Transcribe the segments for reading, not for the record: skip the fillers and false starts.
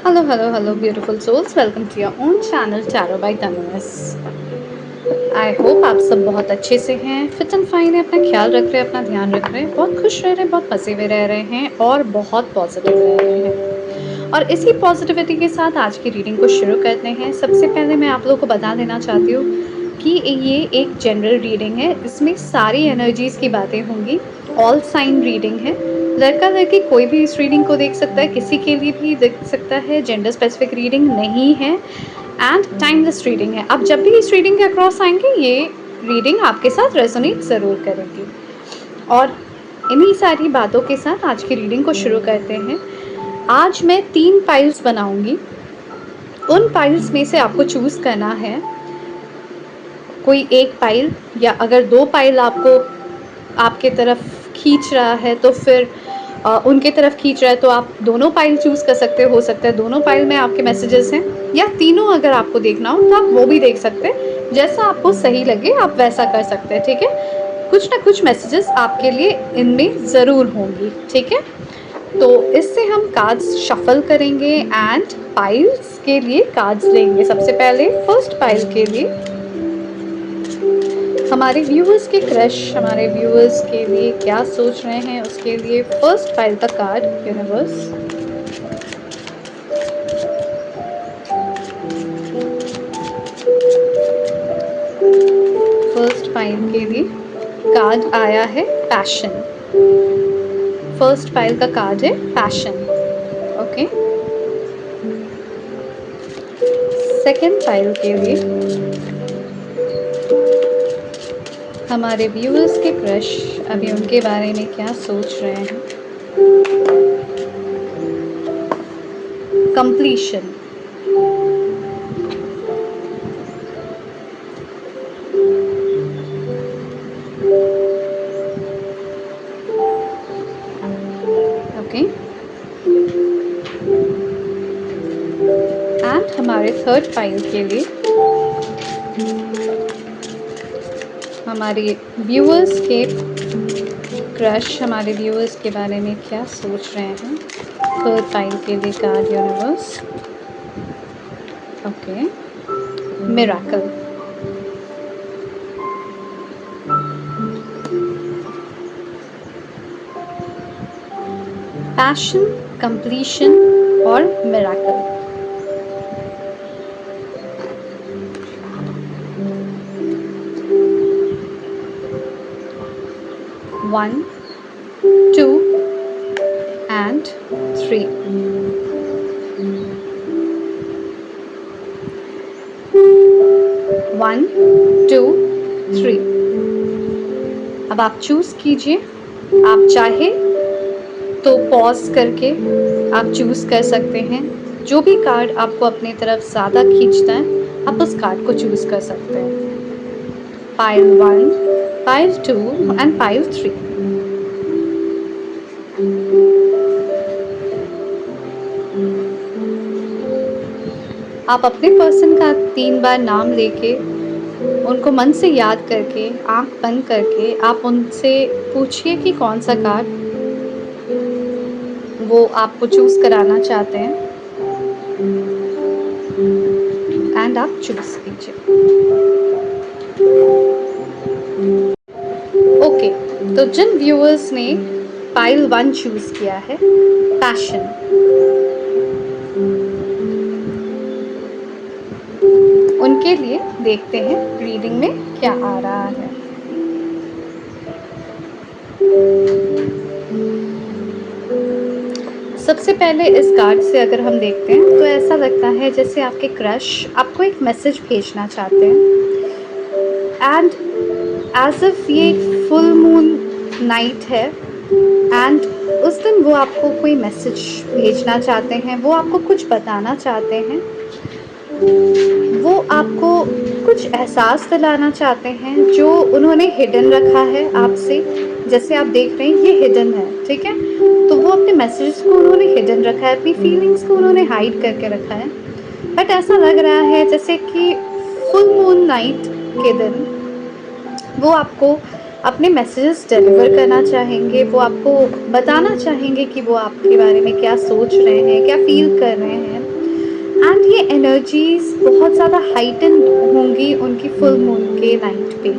Hello, beautiful souls. Welcome to your own channel Tarot by Tanuas. I hope आप सब बहुत अच्छे से हैं, फिट एंड फाइन है, अपना ख्याल रख रहे हैं, अपना ध्यान रख रहे हैं, बहुत खुश रह रहे हैं, बहुत मज़े में रह रहे हैं और बहुत पॉजिटिव रह रहे हैं। और इसी पॉजिटिविटी के साथ आज की रीडिंग को शुरू करते हैं। सबसे पहले मैं आप लोगों को बता देना चाहती हूँ कि ये एक जनरल रीडिंग है, इसमें सारी एनर्जीज़ की बातें होंगी। ऑल साइन रीडिंग है, लड़का लड़की कोई भी इस रीडिंग को देख सकता है, किसी के लिए भी देख सकता है। जेंडर स्पेसिफिक रीडिंग नहीं है एंड टाइमलेस रीडिंग है। आप जब भी इस रीडिंग के अक्रॉस आएंगे ये रीडिंग आपके साथ रेजोनेट ज़रूर करेगी। और इन्हीं सारी बातों के साथ आज की रीडिंग को शुरू करते हैं। आज मैं 3 पाइल्स बनाऊंगी। उन पाइल्स में से आपको चूज़ करना है कोई एक पाइल, या अगर 2 पाइल आपको आपके तरफ खींच रहा है तो फिर उनके तरफ खींच रहा है तो आप दोनों पाइल चूज़ कर सकते हो सकता है दोनों पाइल में आपके मैसेजेस हैं, या तीनों अगर आपको देखना हो तो आप वो भी देख सकते हैं। जैसा आपको सही लगे आप वैसा कर सकते हैं, ठीक है। कुछ ना कुछ मैसेजेस आपके लिए इनमें ज़रूर होंगी, ठीक है। तो इससे हम कार्ड्स शफल करेंगे एंड पाइल्स के लिए कार्ड्स लेंगे। सबसे पहले फर्स्ट पाइल के लिए हमारे व्यूअर्स के क्रश हमारे व्यूअर्स के लिए क्या सोच रहे हैं, उसके लिए फर्स्ट पाइल का कार्ड यूनिवर्स। फर्स्ट पाइल के लिए कार्ड आया है पैशन। फर्स्ट पाइल का कार्ड है पैशन, ओके। सेकंड पाइल के लिए हमारे व्यूअर्स के क्रश अभी उनके बारे में क्या सोच रहे हैं। कंप्लीशन। ओके। एंड हमारे थर्ड पाइल के लिए हमारे व्यूअर्स के क्रश हमारे व्यूअर्स के बारे में क्या सोच रहे हैं। थर्ड पाइल के लिए card universe, okay. Miracle. Passion, completion और मिरेकल। One, 2 and 3. One, 2, 3। अब आप चूज़ कीजिए। आप चाहे तो पॉज करके आप चूज़ कर सकते हैं। जो भी कार्ड आपको अपनी तरफ ज़्यादा खींचता है आप उस कार्ड को चूज़ कर सकते हैं। Pile 1, pile 2 and pile 3। आप अपने पर्सन का 3 बार नाम लेके उनको मन से याद करके आंख बंद करके आप उनसे पूछिए कि कौन सा कार्ड वो आपको चूज़ कराना चाहते हैं एंड आप चूज़ कीजिए। ओके, तो जिन व्यूअर्स ने पाइल 1 चूज़ किया है पैशन, उनके लिए देखते हैं रीडिंग में क्या आ रहा है। सबसे पहले इस कार्ड से अगर हम देखते हैं तो ऐसा लगता है जैसे आपके क्रश आपको एक मैसेज भेजना चाहते हैं एंड एज इफ ये फुल मून नाइट है एंड उस दिन वो आपको कोई मैसेज भेजना चाहते हैं, वो आपको कुछ बताना चाहते हैं, वो आपको कुछ एहसास दिलाना चाहते हैं जो उन्होंने हिडन रखा है आपसे। जैसे आप देख रहे हैं ये हिडन है, ठीक है। तो वो अपने मैसेजेस को उन्होंने हिडन रखा है, अपनी फीलिंग्स को उन्होंने हाइड करके रखा है। बट ऐसा लग रहा है जैसे कि फुल मून नाइट के दिन वो आपको अपने मैसेजेस डिलीवर करना चाहेंगे, वो आपको बताना चाहेंगे कि वो आपके बारे में क्या सोच रहे हैं, क्या फील कर रहे हैं। एंड ये एनर्जीज बहुत ज़्यादा हाइटन होंगी उनकी फुल मून के नाइट पे।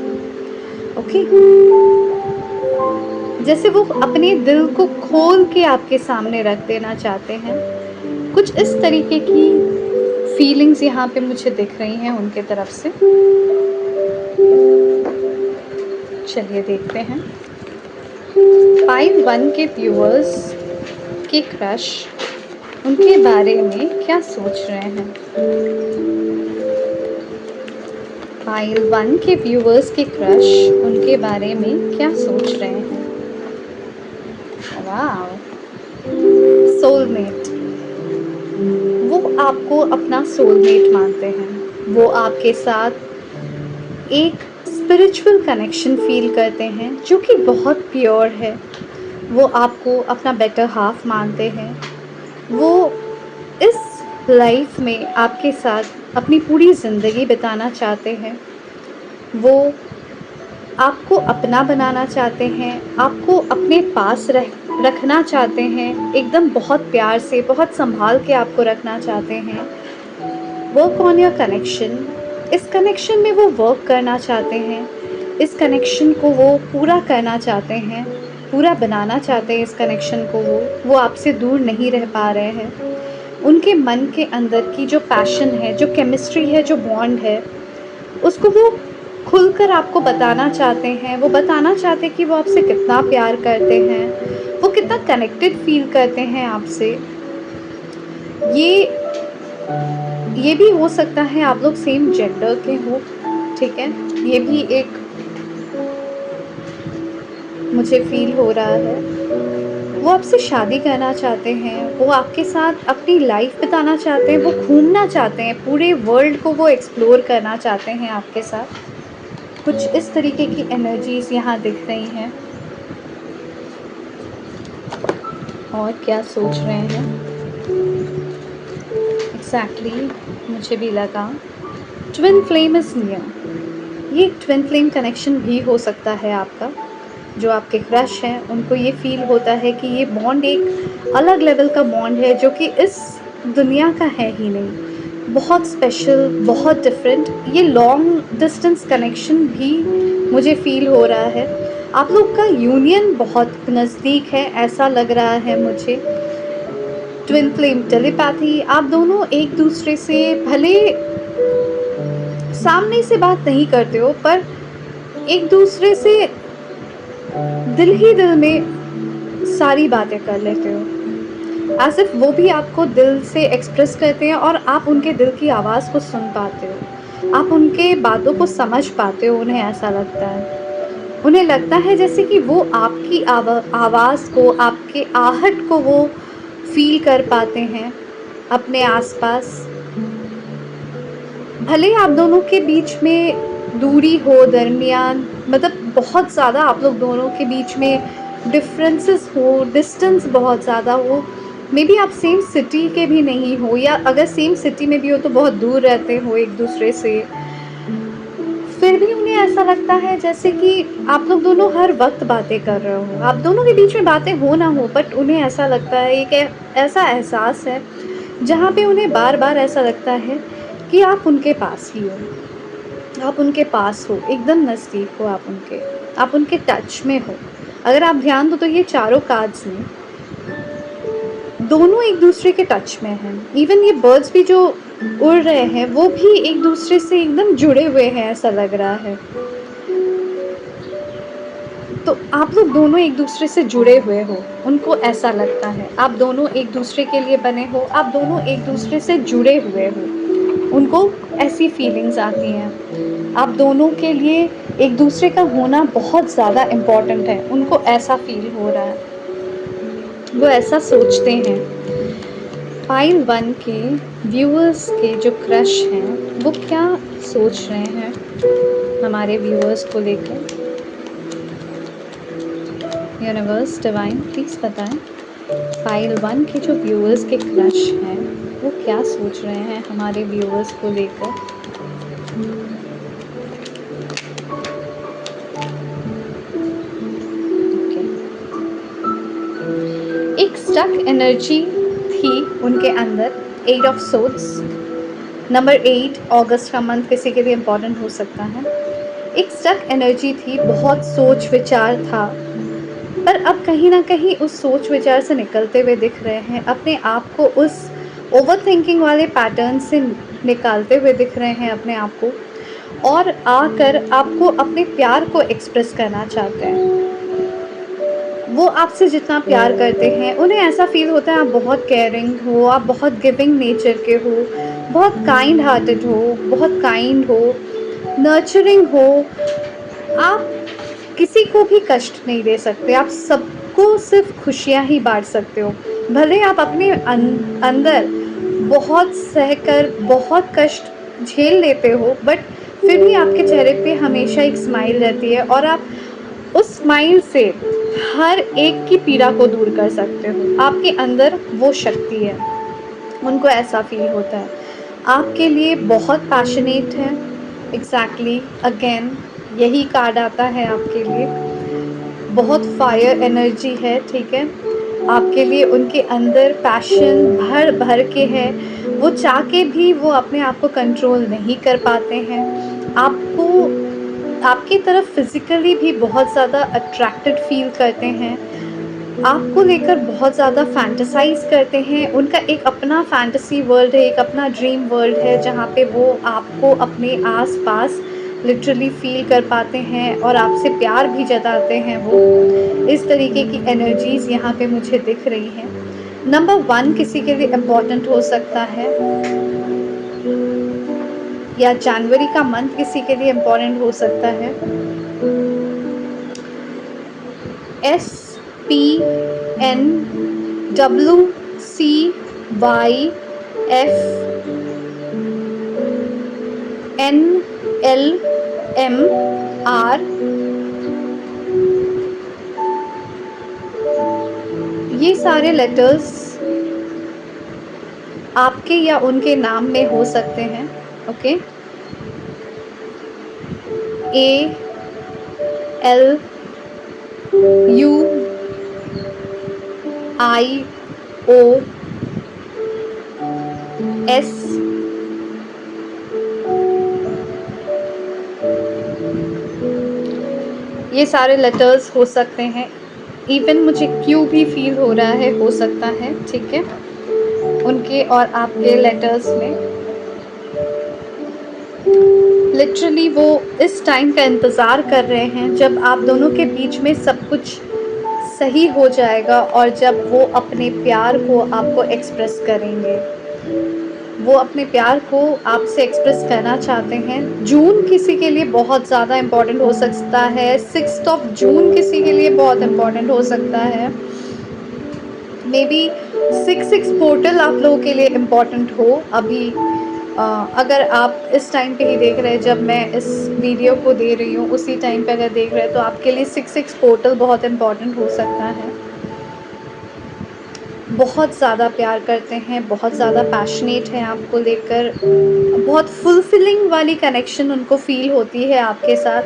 ओके, जैसे वो अपने दिल को खोल के आपके सामने रख देना चाहते हैं। कुछ इस तरीके की फीलिंग्स यहाँ पे मुझे दिख रही हैं उनके तरफ से। चलिए देखते हैं 5-1 के व्यूअर्स के क्रश उनके बारे में क्या सोच रहे हैं। 5-1 के व्यूअर्स के क्रश उनके बारे में क्या सोच रहे हैं। वाह, सोलमेट, वो आपको अपना सोलमेट मानते हैं। वो आपके साथ एक स्पिरिचुअल कनेक्शन फील करते हैं जो कि बहुत प्योर है। वो आपको अपना बेटर हाफ मानते हैं। वो इस लाइफ में आपके साथ अपनी पूरी ज़िंदगी बिताना चाहते हैं। वो आपको अपना बनाना चाहते हैं, आपको अपने पास रखना चाहते हैं, एकदम बहुत प्यार से, बहुत संभाल के आपको रखना चाहते हैं। वर्क ऑन योर कनेक्शन, इस कनेक्शन में वो वर्क करना चाहते हैं। इस कनेक्शन को वो पूरा करना चाहते हैं, पूरा बनाना चाहते हैं इस कनेक्शन को। वो आपसे दूर नहीं रह पा रहे हैं। उनके मन के अंदर की जो पैशन है, जो केमिस्ट्री है, जो बॉन्ड है, उसको वो खुलकर आपको बताना चाहते हैं। वो बताना चाहते हैं कि वो आपसे कितना प्यार करते हैं, वो कितना कनेक्टेड फील करते हैं आपसे। ये भी हो सकता है आप लोग सेम जेंडर के हो, ठीक है, ये भी एक मुझे फील हो रहा है। वो आपसे शादी करना चाहते हैं, वो आपके साथ अपनी लाइफ बिताना चाहते हैं, वो घूमना चाहते हैं, पूरे वर्ल्ड को वो एक्सप्लोर करना चाहते हैं आपके साथ। कुछ इस तरीके की एनर्जीज यहाँ दिख रही हैं। और क्या सोच रहे हैं एग्जैक्टली मुझे भी लगा। ट्विन फ्लेम इज़ नियर, ये ट्विन फ्लेम कनेक्शन भी हो सकता है आपका। जो आपके क्रश हैं उनको ये फील होता है कि ये बॉन्ड एक अलग लेवल का बॉन्ड है जो कि इस दुनिया का है ही नहीं, बहुत स्पेशल, बहुत डिफरेंट। ये लॉन्ग डिस्टेंस कनेक्शन भी मुझे फील हो रहा है। आप लोग का यूनियन बहुत नज़दीक है ऐसा लग रहा है मुझे। ट्विन फ्लेम टेलीपैथी, आप दोनों एक दूसरे से भले सामने से बात नहीं करते हो पर एक दूसरे से दिल ही दिल में सारी बातें कर लेते हो। एज इफ वो भी आपको दिल से एक्सप्रेस करते हैं और आप उनके दिल की आवाज़ को सुन पाते हो, आप उनके बातों को समझ पाते हो। उन्हें ऐसा लगता है, उन्हें लगता है जैसे कि वो आपकी आवाज़ को, आपके आहट को वो फील कर पाते हैं अपने आसपास। भले आप दोनों के बीच में दूरी हो, दरमियान मतलब बहुत ज़्यादा आप लोग दोनों के बीच में डिफरेंसेस हो, डिस्टेंस बहुत ज़्यादा हो, मे बी आप सेम सिटी के भी नहीं हो, या अगर सेम सिटी में भी हो तो बहुत दूर रहते हो एक दूसरे से, फिर भी उन्हें ऐसा लगता है जैसे कि आप लोग दोनों हर वक्त बातें कर रहे हो। आप दोनों के बीच में बातें हो ना हो, बट उन्हें ऐसा लगता है, एक ऐसा एहसास है जहाँ पे उन्हें बार बार ऐसा लगता है कि आप उनके पास ही हो, आप उनके पास हो, एकदम नज़दीक हो, आप उनके टच में हो। अगर आप ध्यान दो तो ये चारों कार्ड्स में दोनों एक दूसरे के टच में हैं। इवन ये बर्ड्स भी जो उड़ रहे हैं वो भी एक दूसरे से एकदम जुड़े हुए हैं ऐसा लग रहा है। तो आप लोग दोनों एक दूसरे से जुड़े हुए हो, उनको ऐसा लगता है। आप दोनों एक दूसरे के लिए बने हो, आप दोनों एक दूसरे से जुड़े हुए हो, उनको ऐसी फीलिंग्स आती हैं। आप दोनों के लिए एक दूसरे का होना बहुत ज़्यादा इम्पॉर्टेंट है, उनको ऐसा फील हो रहा है, वो ऐसा सोचते हैं। पाइल 1 के व्यूअर्स के जो क्रश हैं वो क्या सोच रहे हैं हमारे व्यूअर्स को लेकर। यूनिवर्स डिवाइन प्लीज़ बताएं पाइल 1 के जो व्यूअर्स के क्रश हैं वो क्या सोच रहे हैं हमारे व्यूअर्स को लेकर। एक स्टक एनर्जी थी उनके अंदर, 8 ऑफ सोर्ड्स। नंबर 8, अगस्त का मंथ किसी के लिए इम्पॉर्टेंट हो सकता है। एक स्टक एनर्जी थी, बहुत सोच विचार था, पर अब कहीं ना कहीं उस सोच विचार से निकलते हुए दिख रहे हैं, अपने आप को उस ओवर थिंकिंग वाले पैटर्न से निकालते हुए दिख रहे हैं अपने आप को, और आकर आपको अपने प्यार को एक्सप्रेस करना चाहते हैं। वो आपसे जितना प्यार करते हैं, उन्हें ऐसा फील होता है आप बहुत केयरिंग हो, आप बहुत गिविंग नेचर के हो, बहुत काइंड हार्टेड हो, बहुत काइंड हो, नर्चरिंग हो। आप किसी को भी कष्ट नहीं दे सकते, आप सबको सिर्फ खुशियाँ ही बांट सकते हो। भले आप अपने अंदर बहुत सहकर बहुत कष्ट झेल लेते हो, बट फिर भी आपके चेहरे पे हमेशा एक स्माइल रहती है, और आप उस स्माइल से हर एक की पीड़ा को दूर कर सकते हो। आपके अंदर वो शक्ति है, उनको ऐसा फील होता है। आपके लिए बहुत पैशनेट है। एग्जैक्टली अगेन यही कार्ड आता है आपके लिए। बहुत फायर एनर्जी है, ठीक है। आपके लिए उनके अंदर पैशन भर भर के है, वो चाह के भी वो अपने आप को कंट्रोल नहीं कर पाते हैं। आपको आपकी तरफ फिजिकली भी बहुत ज़्यादा अट्रैक्टेड फील करते हैं, आपको लेकर बहुत ज़्यादा फैंटेसाइज करते हैं। उनका एक अपना फैंटेसी वर्ल्ड है, एक अपना ड्रीम वर्ल्ड है, जहाँ पे वो आपको अपने आस पास लिटरली फील कर पाते हैं और आपसे प्यार भी जताते हैं। वो इस तरीके की एनर्जीज़ यहाँ पे मुझे दिख रही हैं। नंबर 1 किसी के लिए इम्पॉर्टेंट हो सकता है, या जनवरी का मंथ किसी के लिए इम्पॉर्टेंट हो सकता है। SPNWCYFNLMR, ये सारे लेटर्स आपके या उनके नाम में हो सकते हैं। ओके, ALUIOS, ये सारे लेटर्स हो सकते हैं। इवन मुझे क्यू भी फील हो रहा है, हो सकता है, ठीक है। उनके और आपके लेटर्स में लिटरली वो इस टाइम का इंतज़ार कर रहे हैं जब आप दोनों के बीच में सब कुछ सही हो जाएगा, और जब वो अपने प्यार को आपको एक्सप्रेस करेंगे। वो अपने प्यार को आपसे एक्सप्रेस करना चाहते हैं। जून किसी के लिए बहुत ज़्यादा इम्पॉर्टेंट हो सकता है। 6 ऑफ जून किसी के लिए बहुत इम्पॉर्टेंट हो सकता है। मे बी 6 पोर्टल आप लोगों के लिए इम्पॉर्टेंट हो अभी। अगर आप इस टाइम पे ही देख रहे हैं, जब मैं इस वीडियो को दे रही हूँ उसी टाइम पे अगर देख रहे हैं, तो आपके लिए 6 पोर्टल बहुत इम्पॉर्टेंट हो सकता है। बहुत ज़्यादा प्यार करते हैं, बहुत ज़्यादा पैशनेट हैं आपको लेकर, बहुत फुलफिलिंग वाली कनेक्शन उनको फील होती है आपके साथ।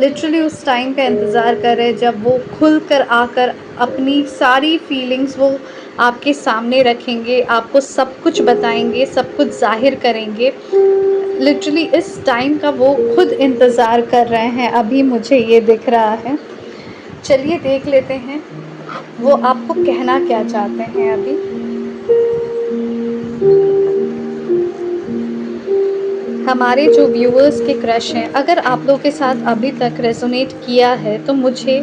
लिटरली उस टाइम का इंतज़ार कर रहे हैं जब वो खुल कर आकर अपनी सारी फीलिंग्स वो आपके सामने रखेंगे, आपको सब कुछ बताएंगे, सब कुछ जाहिर करेंगे। लिटरली इस टाइम का वो खुद इंतज़ार कर रहे हैं, अभी मुझे ये दिख रहा है। चलिए देख लेते हैं वो आपको कहना क्या चाहते हैं अभी। हमारे जो व्यूअर्स के क्रश हैं, अगर आप लोगों के साथ अभी तक रेजोनेट किया है तो मुझे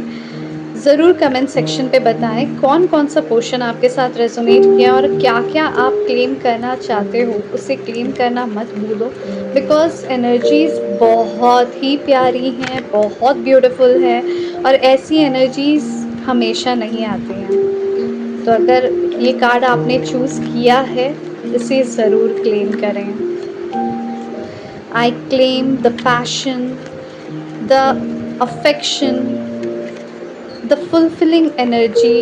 ज़रूर कमेंट सेक्शन पे बताएं कौन कौन सा पोर्शन आपके साथ रेजोनेट किया, और क्या क्या आप क्लेम करना चाहते हो उसे क्लेम करना मत भूलो। बिकॉज एनर्जीज़ बहुत ही प्यारी हैं, बहुत ब्यूटीफुल है, और ऐसी एनर्जीज़ हमेशा नहीं आती हैं। तो अगर ये कार्ड आपने चूज़ किया है, इसे ज़रूर क्लेम करें। I claim the passion, the affection, the fulfilling energy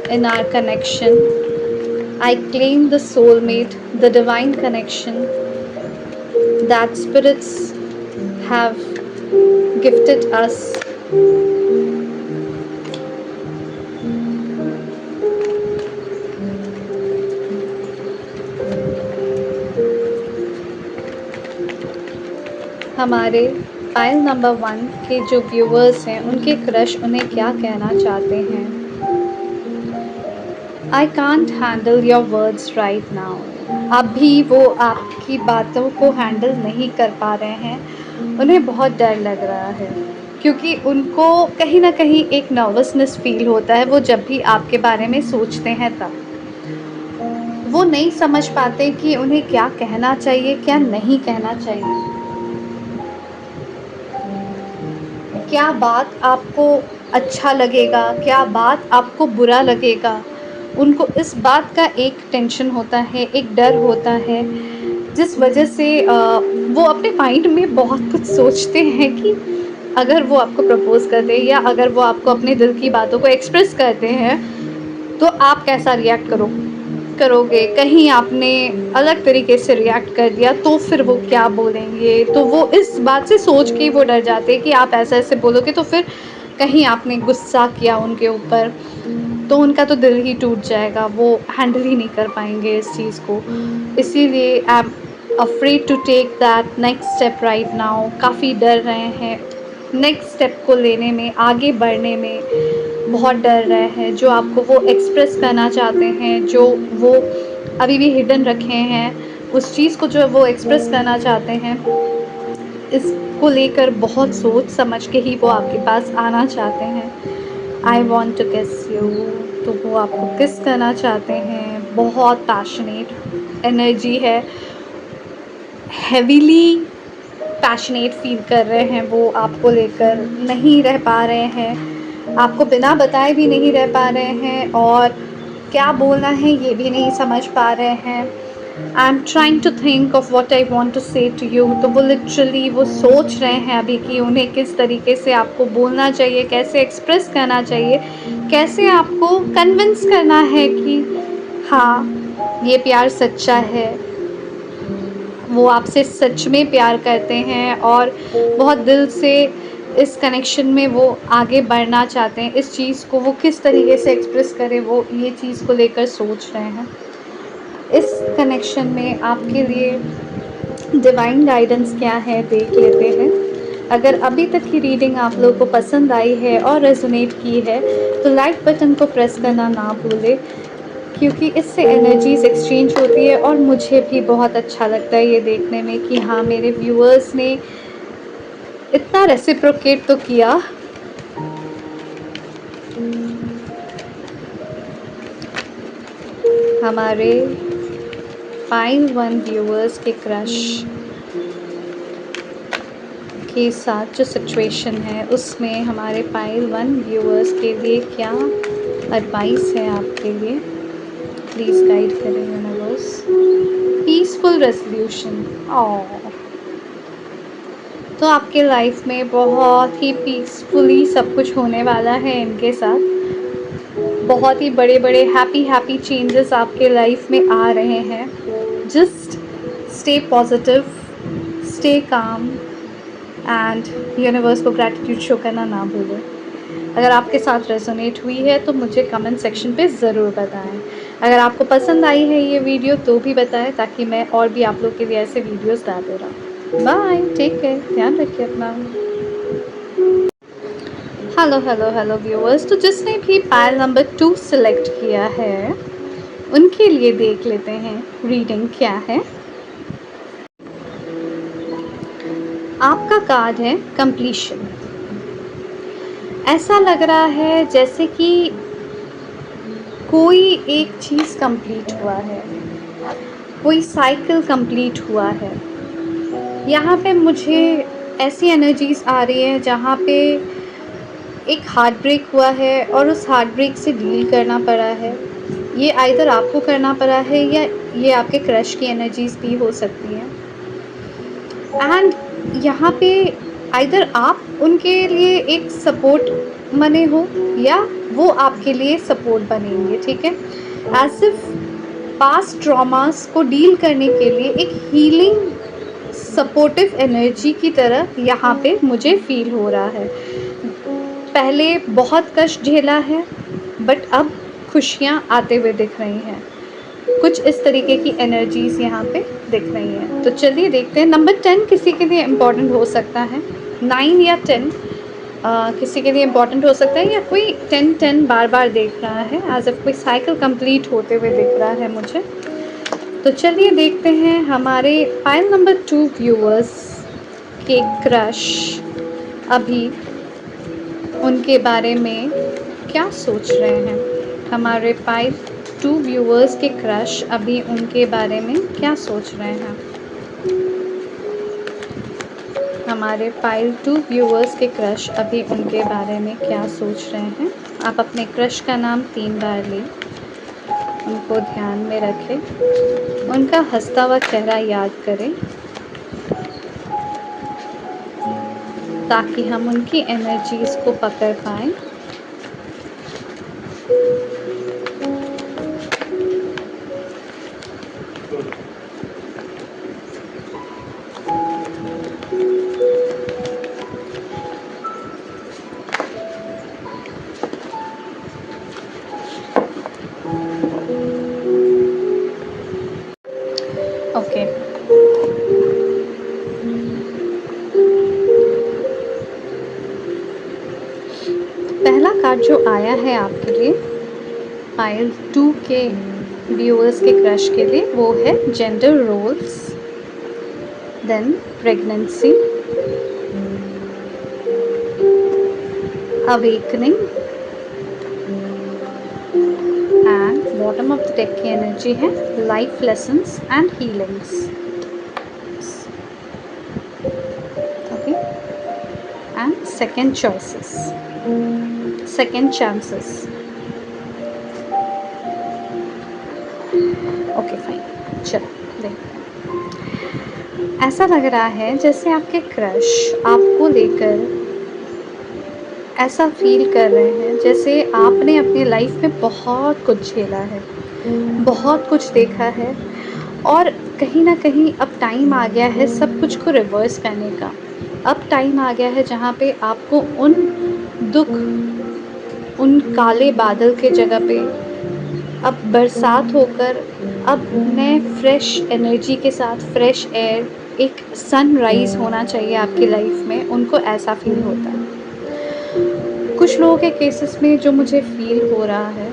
in our connection. I claim the soulmate, the divine connection that spirits have gifted us. हमारे फाइल नंबर 1 के जो व्यूअर्स हैं उनके क्रश उन्हें क्या कहना चाहते हैं। I can't handle your words right now. अभी वो आपकी बातों को हैंडल नहीं कर पा रहे हैं, उन्हें बहुत डर लग रहा है क्योंकि उनको कहीं ना कहीं एक नर्वसनेस फील होता है वो जब भी आपके बारे में सोचते हैं तब वो नहीं समझ पाते कि उन्हें क्या कहना चाहिए क्या नहीं कहना चाहिए, क्या बात आपको अच्छा लगेगा क्या बात आपको बुरा लगेगा। उनको इस बात का एक टेंशन होता है, एक डर होता है, जिस वजह से वो अपने माइंड में बहुत कुछ सोचते हैं कि अगर वो आपको प्रपोज कर दे या अगर वो आपको अपने दिल की बातों को एक्सप्रेस करते हैं तो आप कैसा रिएक्ट करोगे। कहीं आपने अलग तरीके से रिएक्ट कर दिया तो फिर वो क्या बोलेंगे, तो वो इस बात से सोच के वो डर जाते हैं कि आप ऐसे ऐसे बोलोगे तो फिर कहीं आपने गुस्सा किया उनके ऊपर तो उनका तो दिल ही टूट जाएगा, वो हैंडल ही नहीं कर पाएंगे इस चीज़ को। इसीलिए I am afraid to take that next step right now. काफ़ी डर रहे हैं नेक्स्ट स्टेप को लेने में, आगे बढ़ने में बहुत डर रहे हैं। जो आपको वो एक्सप्रेस करना चाहते हैं, जो वो अभी भी हिडन रखे हैं, उस चीज़ को जो वो एक्सप्रेस करना चाहते हैं, इसको लेकर बहुत सोच समझ के ही वो आपके पास आना चाहते हैं। आई वॉन्ट टू किस यू, तो वो आपको किस करना चाहते हैं। बहुत पैशनेट एनर्जी है, हैवीली पैशनेट फील कर रहे हैं वो आपको लेकर, नहीं रह पा रहे हैं, आपको बिना बताए भी नहीं रह पा रहे हैं और क्या बोलना है ये भी नहीं समझ पा रहे हैं। I am trying to think of what I want to say to you, तो वो लिटरली वो सोच रहे हैं अभी कि उन्हें किस तरीके से आपको बोलना चाहिए, कैसे एक्सप्रेस करना चाहिए, कैसे आपको कन्विंस करना है कि हाँ ये प्यार सच्चा है, वो आपसे सच में प्यार करते हैं और बहुत दिल से इस कनेक्शन में वो आगे बढ़ना चाहते हैं। इस चीज़ को वो किस तरीके से एक्सप्रेस करें, वो ये चीज़ को लेकर सोच रहे हैं। इस कनेक्शन में आपके लिए डिवाइन गाइडेंस क्या है देख लेते हैं। अगर अभी तक की रीडिंग आप लोगों को पसंद आई है और रेजोनेट की है तो लाइक बटन को प्रेस करना ना भूलें, क्योंकि इससे एनर्जीज एक्सचेंज होती है और मुझे भी बहुत अच्छा लगता है ये देखने में कि हाँ मेरे व्यूअर्स ने इतना रेसिप्रोकेट तो किया। हमारे फाइल 1 व्यूअर्स के क्रश के साथ जो सिचुएशन है उसमें हमारे फाइल 1 व्यूअर्स के लिए क्या एडवाइस है आपके लिए, प्लीज़ गाइड करें यूनिवर्स। पीसफुल रेजोल्यूशन, तो आपके लाइफ में बहुत ही पीसफुली सब कुछ होने वाला है इनके साथ। बहुत ही बड़े बड़े हैप्पी चेंजेस आपके लाइफ में आ रहे हैं। Just stay positive, stay calm and universe को ग्रैटिट्यूड शो करना ना भूलें। अगर आपके साथ रेजोनेट हुई है तो मुझे कमेंट सेक्शन पे ज़रूर बताएं। अगर आपको पसंद आई है ये वीडियो तो भी बताएं ताकि मैं और भी आप लोग के लिए ऐसे वीडियोस लाते रहूं। बाय, टेक केयर, ध्यान रखिए अपना। हेलो व्यूअर्स, तो जिसने भी पाइल नंबर 2 सिलेक्ट किया है उनके लिए देख लेते हैं रीडिंग क्या है। आपका कार्ड है कंप्लीशन। ऐसा लग रहा है जैसे कि कोई एक चीज़ कंप्लीट हुआ है, कोई साइकिल कंप्लीट हुआ है। यहाँ पे मुझे ऐसी एनर्जीज आ रही है जहाँ पे एक हार्ट ब्रेक हुआ है और उस हार्ट ब्रेक से डील करना पड़ा है। ये आइदर आपको करना पड़ा है या ये आपके क्रश की एनर्जीज भी हो सकती हैं। एंड यहाँ पे आइदर आप उनके लिए एक सपोर्ट बने हो या वो आपके लिए सपोर्ट बनेंगे, ठीक है। एज इफ पास्ट ट्रॉमास को डील करने के लिए एक हीलिंग सपोर्टिव एनर्जी की तरह यहाँ पे मुझे फील हो रहा है। पहले बहुत कष्ट झेला है बट अब खुशियाँ आते हुए दिख रही हैं। कुछ इस तरीके की एनर्जीज़ यहाँ पे दिख रही हैं। तो चलिए देखते हैं। नंबर 10 किसी के लिए इम्पोर्टेंट हो सकता है, 9 या 10 किसी के लिए इम्पोर्टेंट हो सकता है, या कोई 10-10 बार-बार देख रहा है, एज़ इफ कोई साइकिल कंप्लीट होते हुए दिख रहा है मुझे। तो चलिए देखते हैं हमारे पाइल नंबर 2 व्यूअर्स के क्रश अभी उनके बारे में क्या सोच रहे हैं। हमारे पाइल 2 व्यूअर्स के क्रश अभी उनके बारे में क्या सोच रहे हैं। हमारे पाइल 2 व्यूअर्स के क्रश अभी उनके बारे में क्या सोच रहे हैं। आप अपने क्रश का नाम 3 बार लें, उनको ध्यान में रखें, उनका हंसता हुआ चेहरा याद करें, ताकि हम उनकी एनर्जीज़ को पकड़ पाएँ। ओके, पहला कार्ड जो आया है आपके लिए पाइल 2 के व्यूअर्स के क्रश के लिए, वो है gender roles, then pregnancy, awakening, and bottom of the deck की एनर्जी है life lessons and healings. Okay, and second choices, second chances. Okay fine, चलो देखते हैं। ऐसा लग रहा है जैसे आपके क्रश आपको लेकर ऐसा फील कर रहे हैं जैसे आपने अपनी लाइफ में बहुत कुछ झेला है, बहुत कुछ देखा है, और कहीं ना कहीं अब टाइम आ गया है सब कुछ को रिवर्स करने का। अब टाइम आ गया है जहाँ पे आपको उन दुख, उन काले बादल के जगह पे अब बरसात होकर अब नए फ्रेश एनर्जी के साथ फ्रेश एयर, एक सनराइज़ होना चाहिए आपकी लाइफ में। उनको ऐसा फील होता है। कुछ लोगों के केसेस में जो मुझे फील हो रहा है,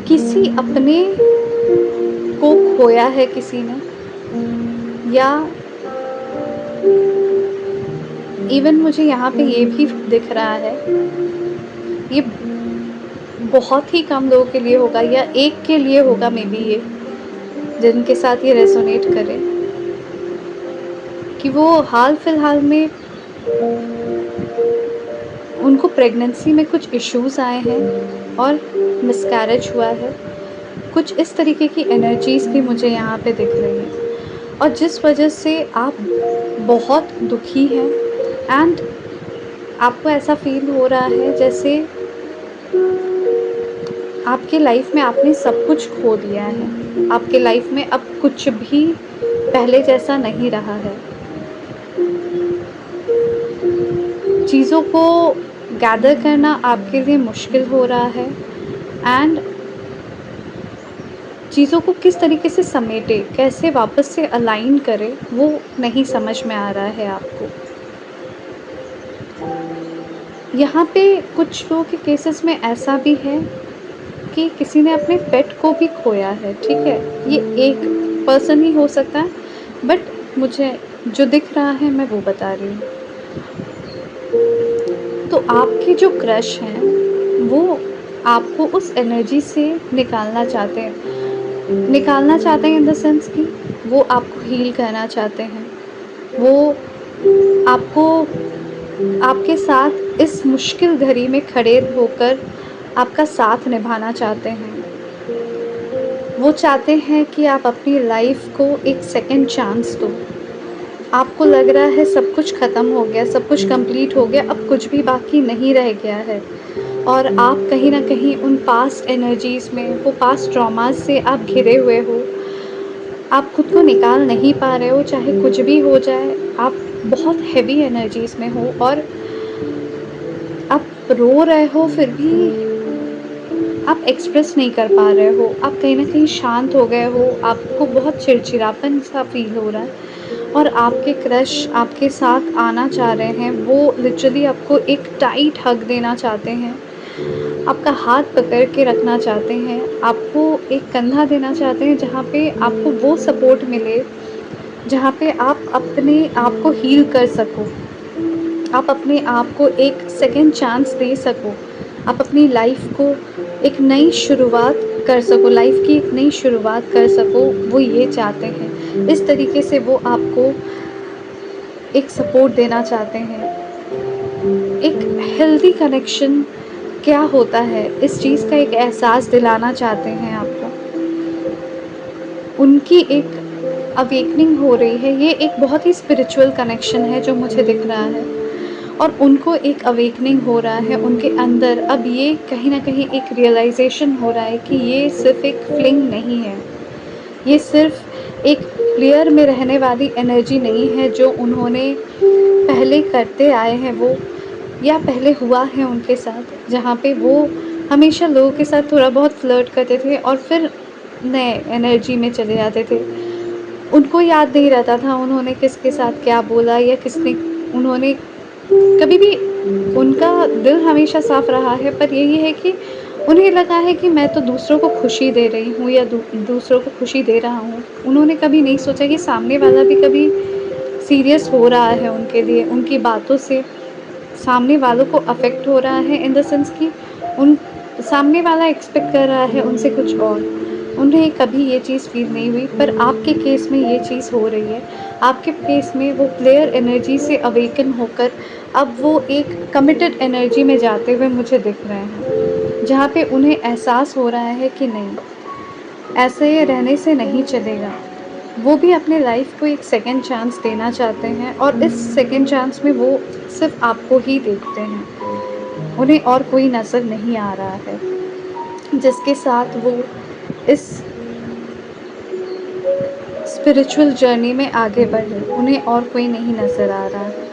किसी अपने को खोया है किसी ने, या इवन मुझे यहाँ पे ये भी दिख रहा है, ये बहुत ही कम लोगों के लिए होगा या एक के लिए होगा मे बी, ये जिनके साथ ये रेजोनेट करे, कि वो हाल फिलहाल में उनको प्रेगनेंसी में कुछ इश्यूज़ आए हैं और मिसकैरेज हुआ है। कुछ इस तरीके की एनर्जीज़ भी मुझे यहाँ पे दिख रही हैं, और जिस वजह से आप बहुत दुखी हैं एंड आपको ऐसा फील हो रहा है जैसे आपके लाइफ में आपने सब कुछ खो दिया है। आपके लाइफ में अब कुछ भी पहले जैसा नहीं रहा है। चीज़ों को गैदर करना आपके लिए मुश्किल हो रहा है, एंड चीज़ों को किस तरीके से समेटे, कैसे वापस से अलाइन करें, वो नहीं समझ में आ रहा है आपको। यहाँ पे कुछ लोगों के केसेस में ऐसा भी है कि किसी ने अपने पेट को भी खोया है, ठीक है। ये एक पर्सन ही हो सकता है, बट मुझे जो दिख रहा है मैं वो बता रही हूँ। तो आपके जो क्रश हैं वो आपको उस एनर्जी से निकालना चाहते हैं इन द सेंस कि वो आपको हील करना चाहते हैं। वो आपको, आपके साथ इस मुश्किल घड़ी में खड़े होकर आपका साथ निभाना चाहते हैं। वो चाहते हैं कि आप अपनी लाइफ को एक सेकंड चांस दो। आपको लग रहा है सब कुछ ख़त्म हो गया, सब कुछ कंप्लीट हो गया, अब कुछ भी बाकी नहीं रह गया है, और आप कहीं ना कहीं उन पास्ट एनर्जीज़ में, वो पास्ट ट्रॉमास से आप घिरे हुए हो। आप खुद को निकाल नहीं पा रहे हो, चाहे कुछ भी हो जाए। आप बहुत हैवी एनर्जीज़ में हो और अब आप रो रहे हो फिर भी आप एक्सप्रेस नहीं कर पा रहे हो, आप कहीं न कहीं शांत हो गए हो, आपको बहुत चिड़चिड़ापन सा फ़ील हो रहा है और आपके क्रश आपके साथ आना चाह रहे हैं, वो लिटरली आपको एक टाइट हग देना चाहते हैं, आपका हाथ पकड़ के रखना चाहते हैं, आपको एक कंधा देना चाहते हैं जहाँ पे आपको वो सपोर्ट मिले, जहाँ पे आप अपने आप को हील कर सको। आप अपने आप को एक सेकंड चांस दे सको, आप अपनी लाइफ को एक नई शुरुआत कर सको, लाइफ की एक नई शुरुआत कर सको, वो ये चाहते हैं। इस तरीके से वो आपको एक सपोर्ट देना चाहते हैं। एक हेल्दी कनेक्शन क्या होता है, इस चीज़ का एक एहसास दिलाना चाहते हैं आपको। उनकी एक अवेकनिंग हो रही है, ये एक बहुत ही स्पिरिचुअल कनेक्शन है जो मुझे दिख रहा है। और उनको एक अवेकनिंग हो रहा है उनके अंदर, अब ये कहीं न कहीं एक रियलाइज़ेशन हो रहा है कि ये सिर्फ़ एक फ्लिंग नहीं है, ये सिर्फ़ एक प्लेयर में रहने वाली एनर्जी नहीं है जो उन्होंने पहले करते आए हैं वो, या पहले हुआ है उनके साथ, जहाँ पे वो हमेशा लोगों के साथ थोड़ा बहुत फ्लर्ट करते थे और फिर नए एनर्जी में चले जाते थे। उनको याद नहीं रहता था उन्होंने किसके साथ क्या बोला या किसने उन्होंने कभी भी, उनका दिल हमेशा साफ रहा है, पर यही है कि उन्हें लगा है कि मैं तो दूसरों को खुशी दे रही हूँ या दूसरों को खुशी दे रहा हूँ। उन्होंने कभी नहीं सोचा कि सामने वाला भी कभी सीरियस हो रहा है उनके लिए, उनकी बातों से सामने वालों को अफ़ेक्ट हो रहा है इन द सेंस कि उन सामने वाला एक्सपेक्ट कर रहा है उनसे कुछ और। उन्हें कभी ये चीज़ फ़ील नहीं हुई, पर आपके केस में ये चीज़ हो रही है। आपके केस में वो प्लेयर एनर्जी से अवेकन होकर अब वो एक कमिटेड एनर्जी में जाते हुए मुझे दिख रहे हैं, जहाँ पे उन्हें एहसास हो रहा है कि नहीं, ऐसे रहने से नहीं चलेगा। वो भी अपने लाइफ़ को एक सेकंड चांस देना चाहते हैं और इस सेकंड चांस में वो सिर्फ़ आपको ही देखते हैं। उन्हें और कोई नज़र नहीं आ रहा है, जिसके साथ वो इस स्पिरिचुअल जर्नी में आगे बढ़े, उन्हें और कोई नहीं नज़र आ रहा है।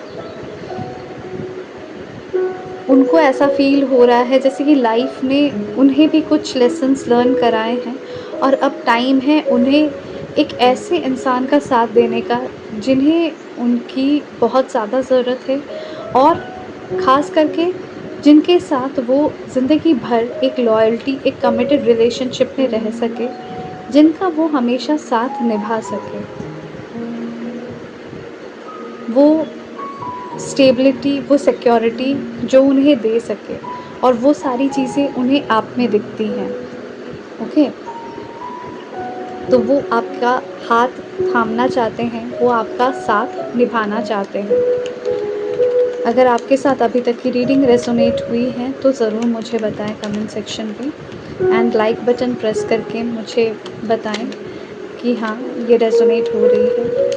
उनको ऐसा फ़ील हो रहा है जैसे कि लाइफ़ ने उन्हें भी कुछ लेसन्स लर्न कराए हैं और अब टाइम है उन्हें एक ऐसे इंसान का साथ देने का जिन्हें उनकी बहुत ज़्यादा ज़रूरत है, और ख़ास करके जिनके साथ वो ज़िंदगी भर एक लॉयल्टी, एक कमिटेड रिलेशनशिप में रह सके, जिनका वो हमेशा साथ निभा सके। वो स्टेबिलिटी, वो सिक्योरिटी जो उन्हें दे सके, और वो सारी चीज़ें उन्हें आप में दिखती हैं। ओके? तो वो आपका हाथ थामना चाहते हैं, वो आपका साथ निभाना चाहते हैं। अगर आपके साथ अभी तक की रीडिंग रेज़ोनेट हुई है तो ज़रूर मुझे बताएं कमेंट सेक्शन पे, एंड लाइक बटन प्रेस करके मुझे बताएं कि हाँ, ये रेज़ोनेट हो रही है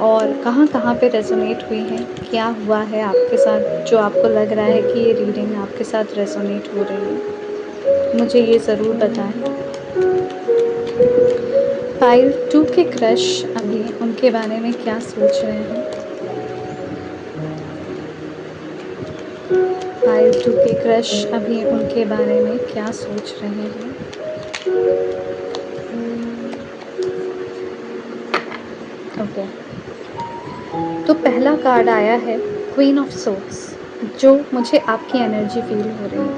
और कहाँ-कहाँ पे रेज़ोनेट हुई है, क्या हुआ है आपके साथ जो आपको लग रहा है कि ये रीडिंग आपके साथ रेज़ोनेट हो रही है। मुझे ये ज़रूर बताएं। पाइल 2 के क्रश अभी उनके बारे में क्या सोच रहे हैं? पाइल 2 के क्रश अभी उनके बारे में क्या सोच रहे हैं? ओके, तो पहला कार्ड आया है क्वीन ऑफ सोर्ड्स, जो मुझे आपकी एनर्जी फ़ील हो रही है।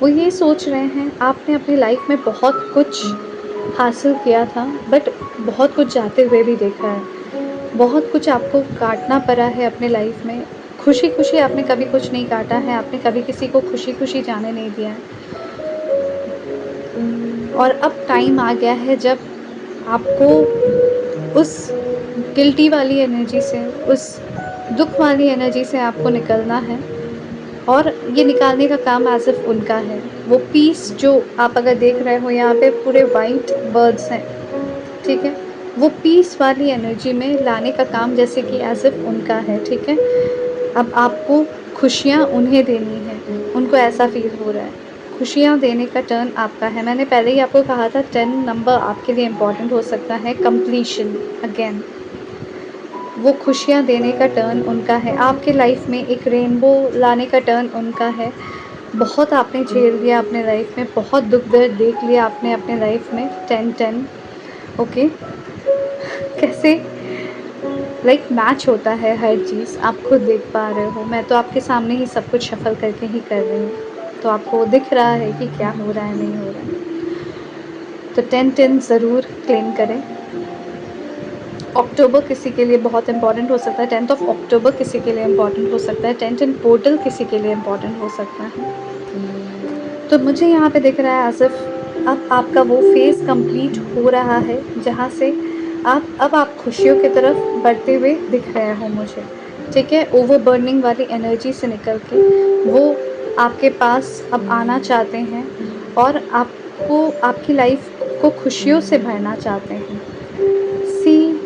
वो ये सोच रहे हैं आपने अपनी लाइफ में बहुत कुछ हासिल किया था, बट बहुत कुछ जाते हुए भी देखा है। बहुत कुछ आपको काटना पड़ा है अपने लाइफ में। खुशी-खुशी आपने कभी कुछ नहीं काटा है, आपने कभी किसी को खुशी-खुशी जाने नहीं दिया है। और अब टाइम आ गया है जब आपको उस गिल्टी वाली एनर्जी से, उस दुःख वाली एनर्जी से आपको निकलना है, और ये निकालने का काम एज़ इफ़ उनका है। वो पीस जो आप अगर देख रहे हो यहाँ पे पूरे वाइट बर्ड्स हैं, ठीक है? वो पीस वाली एनर्जी में लाने का काम जैसे कि एज़ इफ़ उनका है, ठीक है? अब आपको खुशियाँ उन्हें देनी है, उनको ऐसा फ़ील हो रहा है। खुशियाँ देने का टर्न आपका है। मैंने पहले ही आपको कहा था 10 नंबर आपके लिए इम्पॉर्टेंट हो सकता है, कंप्लीशन अगेन। वो खुशियाँ देने का टर्न उनका है, आपके लाइफ में एक रेनबो लाने का टर्न उनका है। बहुत आपने झेल लिया अपने लाइफ में, बहुत दुख दर्द देख लिया आपने अपने लाइफ में। 10-10 ओके, कैसे लाइक मैच होता है हर चीज़, आप खुद देख पा रहे हो। मैं तो आपके सामने ही सब कुछ शफल करके ही कर रही हूँ, तो आपको दिख रहा है कि क्या हो रहा है, नहीं हो रहा है। तो 10-10 ज़रूर क्लेम करें। अक्टूबर किसी के लिए बहुत इंपॉर्टेंट हो सकता है, 10th ऑफ अक्टूबर किसी के लिए इंपॉर्टेंट हो सकता है, 10-10 पोर्टल किसी के लिए इंपॉर्टेंट हो सकता है। तो मुझे यहाँ पे दिख रहा है एज़ इफ अब आपका वो फेज़ कंप्लीट हो रहा है जहाँ से आप खुशियों की तरफ बढ़ते हुए दिख रहे हो मुझे, ठीक है। ओवर बर्निंग वाली एनर्जी से निकल के वो आपके पास अब आना चाहते हैं और आपको आपकी लाइफ को खुशियों से भरना चाहते हैं। CMGRPYLHFNKW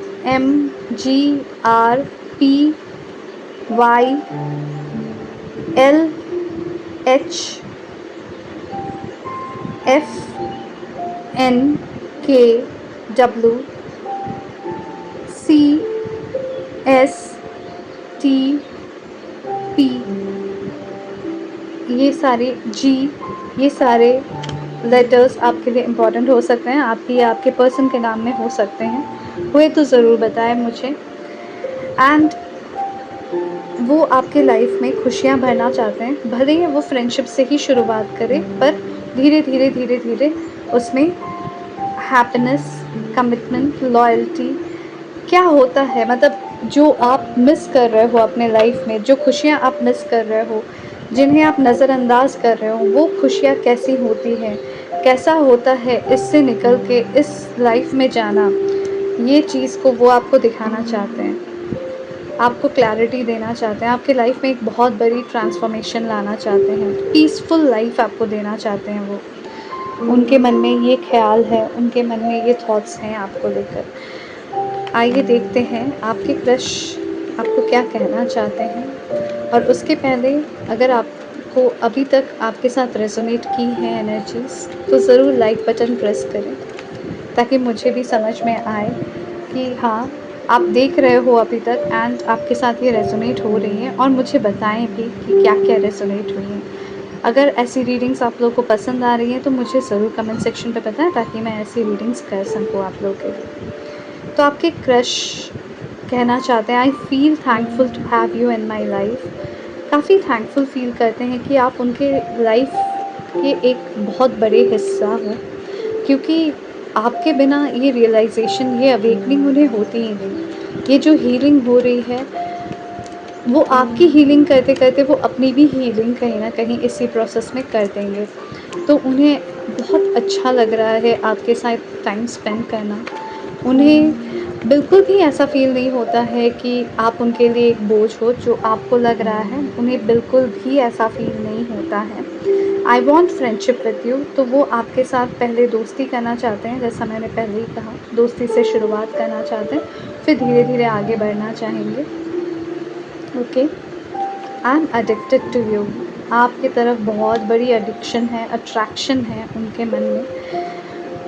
ये सारे लेटर्स आपके लिए इम्पॉर्टेंट हो सकते हैं, आपकी या आपके पर्सन के नाम में हो सकते हैं। हुए तो ज़रूर बताएं मुझे। एंड वो आपके लाइफ में खुशियाँ भरना चाहते हैं, भले ही वो फ्रेंडशिप से ही शुरुआत करें, पर धीरे धीरे उसमें हैप्पीनेस, कमिटमेंट, लॉयल्टी क्या होता है, मतलब जो आप मिस कर रहे हो अपने लाइफ में, जो खुशियाँ आप मिस कर रहे हो, जिन्हें आप नज़रअंदाज कर रहे हो, वो खुशियाँ कैसी होती हैं, कैसा होता है इससे निकल के इस लाइफ में जाना, ये चीज़ को वो आपको दिखाना चाहते हैं, आपको क्लैरिटी देना चाहते हैं, आपके लाइफ में एक बहुत बड़ी ट्रांसफॉर्मेशन लाना चाहते हैं, पीसफुल लाइफ आपको देना चाहते हैं वो। उनके मन में ये ख्याल है, उनके मन में ये थॉट्स हैं आपको लेकर। आइए देखते हैं आपके क्रश आपको क्या कहना चाहते हैं। और उसके पहले अगर आपको अभी तक आपके साथ रेजोनेट की है एनर्जीज़, तो ज़रूर लाइक बटन प्रेस करें, ताकि मुझे भी समझ में आए कि हाँ आप देख रहे हो अभी तक एंड आपके साथ ये रेजोनेट हो रही हैं, और मुझे बताएं भी कि क्या क्या रेजोनेट हुई हैं। अगर ऐसी रीडिंग्स आप लोगों को पसंद आ रही हैं तो मुझे ज़रूर कमेंट सेक्शन पे बताएं, ताकि मैं ऐसी रीडिंग्स कर सकूँ आप लोगों के लिए। तो आपके क्रश कहना चाहते हैं, I feel thankful to have you in my life. काफ़ी थैंकफुल फील करते हैं कि आप उनके लाइफ के एक बहुत बड़े हिस्सा हो, क्योंकि आपके बिना ये रियलाइजेशन, ये अवेकनिंग उन्हें होती ही नहीं। ये जो हीलिंग हो रही है, वो आपकी हीलिंग करते करते वो अपनी भी हीलिंग कहीं ना कहीं इसी प्रोसेस में कर देंगे। तो उन्हें बहुत अच्छा लग रहा है आपके साथ टाइम स्पेंड करना। उन्हें बिल्कुल भी ऐसा फ़ील नहीं होता है कि आप उनके लिए एक बोझ हो, जो आपको लग रहा है। उन्हें बिल्कुल भी ऐसा फ़ील नहीं होता है। I want friendship with you, तो वो आपके साथ पहले दोस्ती करना चाहते हैं, जैसा मैंने पहले ही कहा, दोस्ती से शुरुआत करना चाहते हैं, फिर धीरे धीरे आगे बढ़ना चाहेंगे। Okay, I am addicted to you. आपकी तरफ बहुत बड़ी एडिक्शन है, अट्रैक्शन है उनके मन में,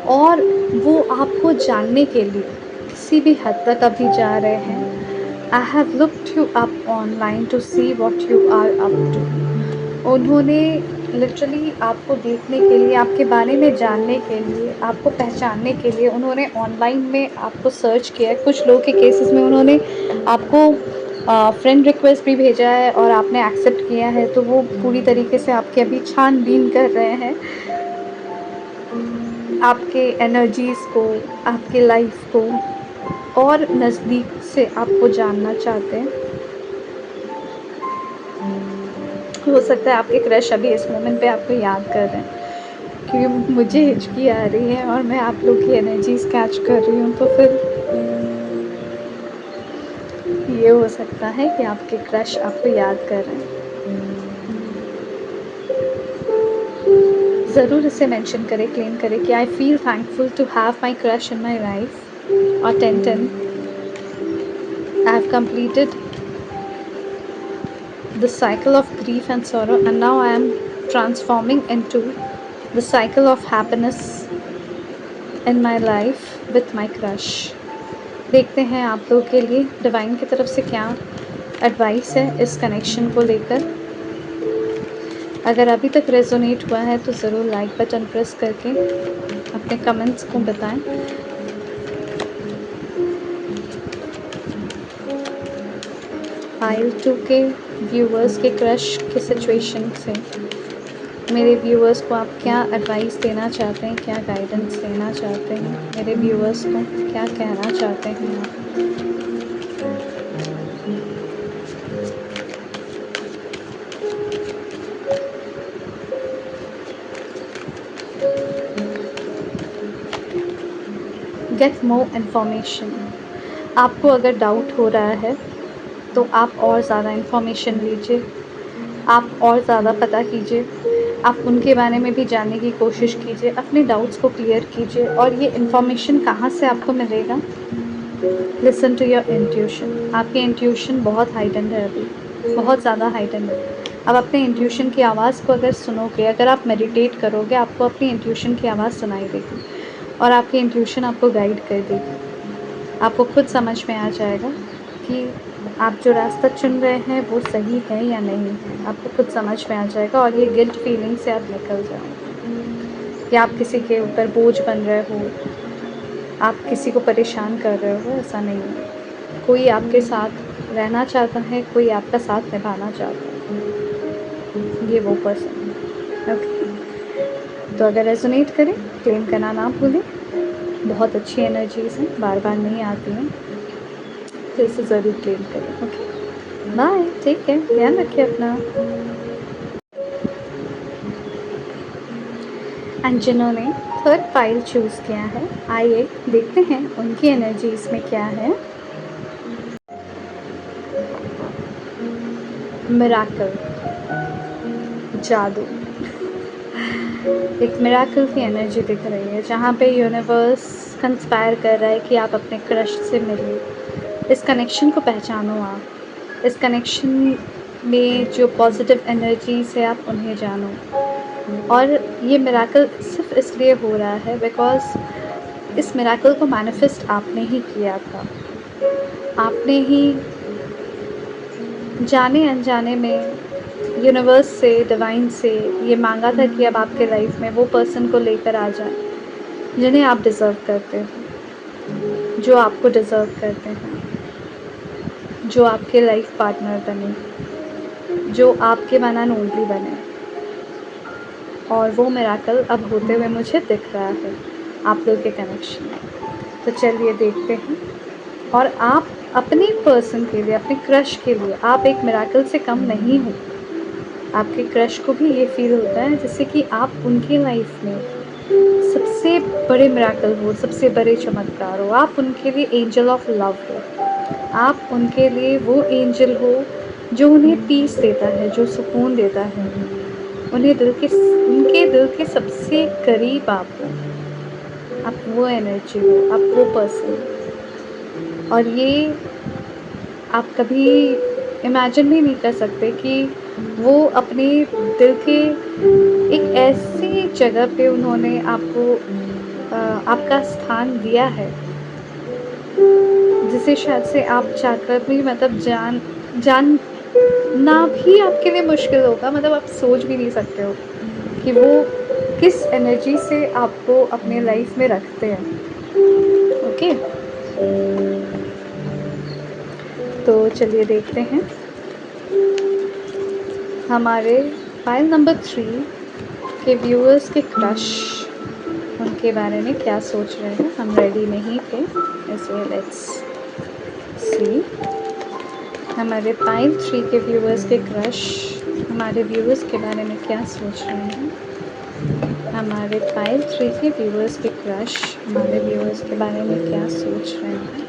और वो आपको जानने के लिए किसी भी हद तक अभी जा रहे हैं। I have looked you up online to see what you are up to. उन्होंने लिटरली आपको देखने के लिए, आपके बारे में जानने के लिए, आपको पहचानने के लिए उन्होंने ऑनलाइन में आपको सर्च किया है। कुछ लोगों के केसेस में उन्होंने आपको फ्रेंड रिक्वेस्ट भी भेजा है और आपने एक्सेप्ट किया है, तो वो पूरी तरीके से आपके अभी छानबीन कर रहे हैं, आपके एनर्जीज़ को, आपके लाइफ को और नज़दीक से आपको जानना चाहते हैं। हो सकता है आपके क्रश अभी इस मोमेंट पे आपको याद कर रहे हैं, क्योंकि मुझे हिचकी आ रही है और मैं आप लोग की एनर्जीज़ कैच कर रही हूँ, तो फिर ये हो सकता है कि आपके क्रश आपको याद कर रहे हैं। ज़रूर इसे मेंशन करें, क्लेम करें कि I feel thankful to have my crush in my life. और 10-10 I have completed the cycle of grief and sorrow, and now I am transforming into the cycle of happiness in my life with my crush. देखते हैं आप लोगों के लिए divine की तरफ से क्या एडवाइस है इस कनेक्शन को लेकर। अगर अभी तक रेजोनेट हुआ है तो ज़रूर लाइक बटन प्रेस करके अपने कमेंट्स को बताएं। पाइल 2 के व्यूअर्स के क्रश के सिचुएशन से मेरे व्यूअर्स को आप क्या एडवाइस देना चाहते हैं, क्या गाइडेंस देना चाहते हैं, मेरे व्यूअर्स को क्या कहना चाहते हैं आप? Get more information. आपको अगर डाउट हो रहा है तो आप और ज़्यादा इन्फॉर्मेशन लीजिए, आप और ज़्यादा पता कीजिए, आप उनके बारे में भी जानने की कोशिश कीजिए, अपने डाउट्स को क्लियर कीजिए। और ये इन्फॉर्मेशन कहाँ से आपको मिलेगा? Listen to your intuition. आपकी इंट्यूशन बहुत हाइटेंड है, अभी बहुत ज़्यादा हाइटेंड है। अब अपने इंट्यूशन की आवाज़ को अगर सुनोगे, अगर आप मेडिटेट करोगे, आपको अपनी इंट्यूशन की आवाज़ सुनाई देगी और आपकी इंट्यूशन आपको गाइड कर देगी। आपको खुद समझ में आ जाएगा कि आप जो रास्ता चुन रहे हैं वो सही है या नहीं है। आपको खुद समझ में आ जाएगा और ये गिल्ट फीलिंग से आप निकल जाओगे कि आप किसी के ऊपर बोझ बन रहे हो, आप किसी को परेशान कर रहे हो। ऐसा नहीं है। कोई आपके साथ रहना चाहता है, कोई आपका साथ निभाना चाहता है, ये वो पर्सन है। ओके, तो अगर रेजोनेट करें, क्लेम करना ना भूलें। बहुत अच्छी एनर्जीज़ हैं, बार बार नहीं आती हैं, तो इसे ज़रूर क्लेम करें। ओके, बाय, टेक केयर, ध्यान रखिए अपना। एंड जिन्होंने थर्ड फाइल चूज़ किया है, आइए देखते हैं उनकी एनर्जी इसमें क्या है। मिराकल, जादू। एक मिराकल की एनर्जी दिख रही है जहाँ पे यूनिवर्स कंस्पायर कर रहा है कि आप अपने क्रश से मिलिए, इस कनेक्शन को पहचानो। आप इस कनेक्शन में जो पॉजिटिव एनर्जीज है आप उन्हें जानो। और ये मिराकल सिर्फ इसलिए हो रहा है बिकॉज इस मिराकल को मैनिफेस्ट आपने ही किया था। आपने ही जाने अनजाने में यूनिवर्स से, डिवाइन से ये मांगा था कि अब आपके लाइफ में वो पर्सन को लेकर आ जाए जिन्हें आप डिज़र्व करते हो, जो आपको डिज़र्व करते हैं, जो आपके लाइफ पार्टनर बने, जो आपके वन एंड ओनली बने। और वो मिराकल अब होते हुए मुझे दिख रहा है आप लोग के कनेक्शन में। तो चलिए देखते हैं। और आप अपने पर्सन के लिए, अपने क्रश के लिए आप एक मिराकल से कम नहीं हो। आपके क्रश को भी ये फील होता है जैसे कि आप उनकी लाइफ में सबसे बड़े मिराकल हो, सबसे बड़े चमत्कार हो। आप उनके लिए एंजल ऑफ लव हो। आप उनके लिए वो एंजल हो जो उन्हें पीस देता है, जो सुकून देता है, उन्हें उनके दिल के सबसे करीब आप हो। आप वो एनर्जी हो, आप वो पर्सन। और ये आप कभी इमेजिन भी नहीं कर सकते कि वो अपने दिल के एक ऐसी जगह पे उन्होंने आपको आपका स्थान दिया है जिसे शायद से आप चाहकर भी मतलब जानना भी आपके लिए मुश्किल होगा। मतलब आप सोच भी नहीं सकते हो कि वो किस एनर्जी से आपको अपने लाइफ में रखते हैं। ओके, तो चलिए देखते हैं हमारे फाइल नंबर 3 के व्यूअर्स के क्रश उनके बारे में क्या सोच रहे हैं। हम रेडी नहीं थे, इसलिए लेट्स सी। हमारे फाइल 3 के व्यूअर्स के क्रश हमारे व्यूअर्स के बारे में क्या सोच रहे हैं। हमारे फाइल 3 के व्यूअर्स के क्रश हमारे व्यूअर्स के बारे में क्या सोच रहे हैं।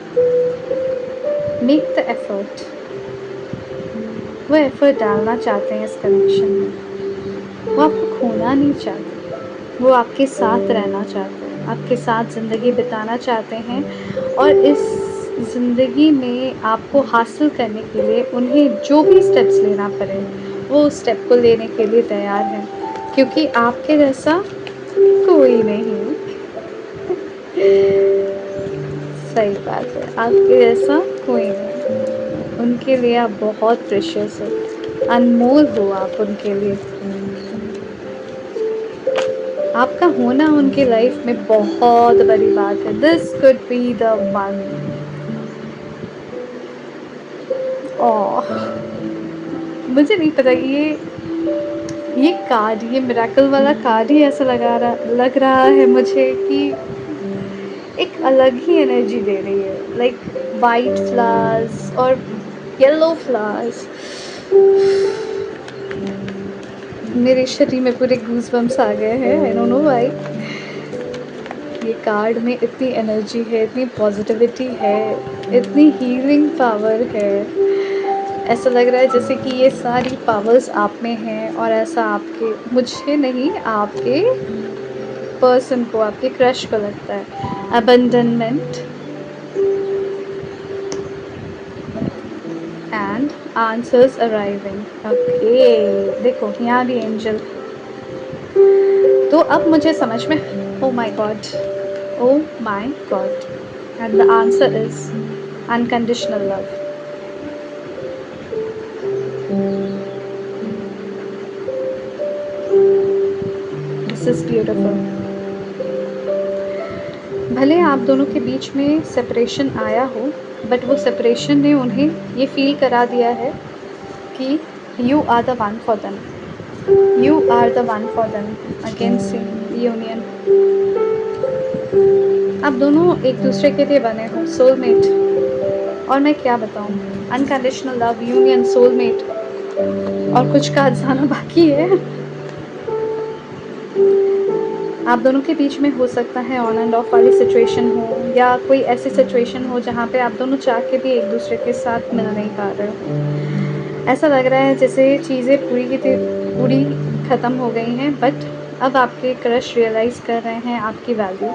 Make the effort. वो एफर्ट डालना चाहते हैं इस कनेक्शन में। वो आपको खोना नहीं चाहते, वो आपके साथ रहना चाहते हैं, आपके साथ ज़िंदगी बिताना चाहते हैं। और इस ज़िंदगी में आपको हासिल करने के लिए उन्हें जो भी स्टेप्स लेना पड़े वो उस स्टेप को लेने के लिए तैयार हैं, क्योंकि आपके जैसा कोई नहीं। सही बात है, आपके जैसा कोई नहीं। उनके लिए आप बहुत प्रेशियस हो, अनमोल हो आप उनके लिए। आपका होना उनकी लाइफ में बहुत बड़ी बात है। This could be the one. Oh, मुझे नहीं पता ये कार्ड, ये मिरेकल वाला कार्ड ही ऐसा लग रहा है मुझे कि एक अलग ही एनर्जी दे रही है, लाइक वाइट फ्लावर्स और येलो फ्लावर्स। मेरे शरीर में पूरे गूज़बम्प्स आ गए हैं, आई डोंट नो व्हाई। ये कार्ड में इतनी एनर्जी है, इतनी पॉजिटिविटी है, इतनी हीलिंग पावर है। ऐसा लग रहा है जैसे कि ये सारी पावर्स आप में हैं और ऐसा आपके, मुझे नहीं, आपके पर्सन को, आपके क्रश को लगता है। अबंडनमेंट एंड आंसर्स अराइविंग। ओके, देखो यहाँ भी एंजल। तो अब मुझे समझ में, oh my God, oh my God, and the answer is unconditional love. This is beautiful. भले आप दोनों के बीच में सेपरेशन आया हो, बट वो सेपरेशन ने उन्हें ये फील करा दिया है कि you are the one for them, you are the one for them. Again see union. आप दोनों एक दूसरे के लिए बने हो, सोलमेट। और मैं क्या बताऊँ, अनकंडीशनल लव, यूनियन, सोलमेट, और कुछ का जाना बाकी है। आप दोनों के बीच में हो सकता है ऑन एंड ऑफ वाली सिचुएशन हो, या कोई ऐसी सिचुएशन हो जहाँ पे आप दोनों चाह के भी एक दूसरे के साथ मिल नहीं पा रहे हो। ऐसा लग रहा है जैसे चीज़ें पूरी ख़त्म हो गई हैं, बट अब आपके क्रश रियलाइज़ कर रहे हैं आपकी वैल्यू।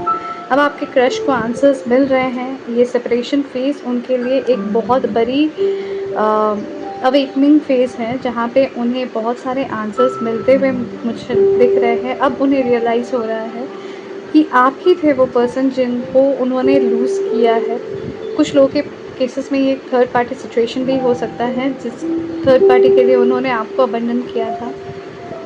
अब आपके क्रश को आंसर्स मिल रहे हैं। ये सेपरेशन फेज़ उनके लिए एक बहुत बड़ी अवेकनिंग फ़ेज़ है, जहाँ पे उन्हें बहुत सारे आंसर्स मिलते हुए मुझे दिख रहे हैं। अब उन्हें रियलाइज़ हो रहा है कि आप ही थे वो पर्सन जिनको उन्होंने लूज़ किया है। कुछ लोगों के केसेस में ये थर्ड पार्टी सिचुएशन भी हो सकता है, जिस थर्ड पार्टी के लिए उन्होंने आपको अबंडन किया था।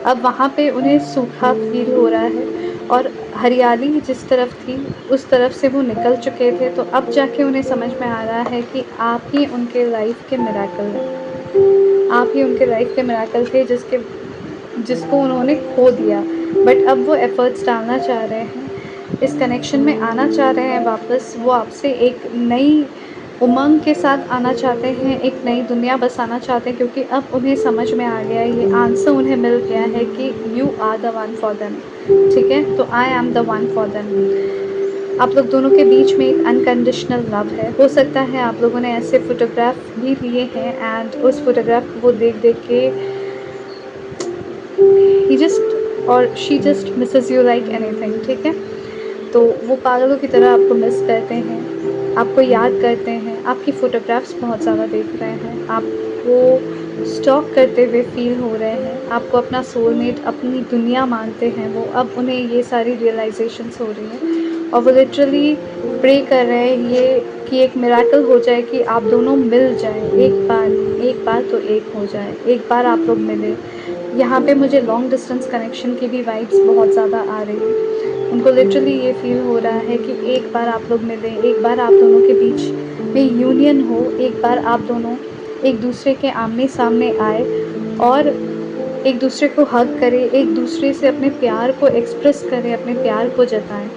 अब वहाँ पे उन्हें सूखा फ़ील हो रहा है, और हरियाली जिस तरफ थी उस तरफ से वो निकल चुके थे। तो अब जाके उन्हें समझ में आ रहा है कि आप ही उनके लाइफ के मिरेकल हैं। आप ही उनके लाइफ के मिरेकल थे जिसको उन्होंने खो दिया, बट अब वो एफ़र्ट्स डालना चाह रहे हैं, इस कनेक्शन में आना चाह रहे हैं वापस। वो आपसे एक नई उमंग के साथ आना चाहते हैं, एक नई दुनिया बसाना चाहते हैं, क्योंकि अब उन्हें समझ में आ गया है, ये आंसर उन्हें मिल गया है कि you are the one for them. ठीक है, तो I am the one for them. आप लोग दोनों के बीच में एक अनकंडीशनल लव है। हो सकता है आप लोगों ने ऐसे फ़ोटोग्राफ भी लिए हैं, एंड उस फ़ोटोग्राफ को वो देख के ही जस्ट और she just Mrs you like anything. ठीक है, तो वो पागलों की तरह आपको मिस करते हैं, आपको याद करते हैं, आपकी फ़ोटोग्राफ्स बहुत ज़्यादा देख रहे हैं, आपको स्टॉक करते हुए फ़ील हो रहे हैं, आपको अपना सोलमेट, अपनी दुनिया मानते हैं वो। अब उन्हें ये सारी रियलाइजेशंस हो रही हैं, और वो लिटरली प्रे कर रहे हैं ये कि एक मिरेकल हो जाए कि आप दोनों मिल जाएं। एक बार तो एक हो जाए, एक बार आप लोग मिले। यहाँ पे मुझे लॉन्ग डिस्टेंस कनेक्शन की भी वाइब्स बहुत ज़्यादा आ रही है। उनको लिटरली ये फ़ील हो रहा है कि एक बार आप लोग मिलें, एक बार आप दोनों के बीच में यूनियन हो, एक बार आप दोनों एक दूसरे के आमने सामने आए और एक दूसरे को हग करें, एक दूसरे से अपने प्यार को एक्सप्रेस करें, अपने प्यार को जताएं।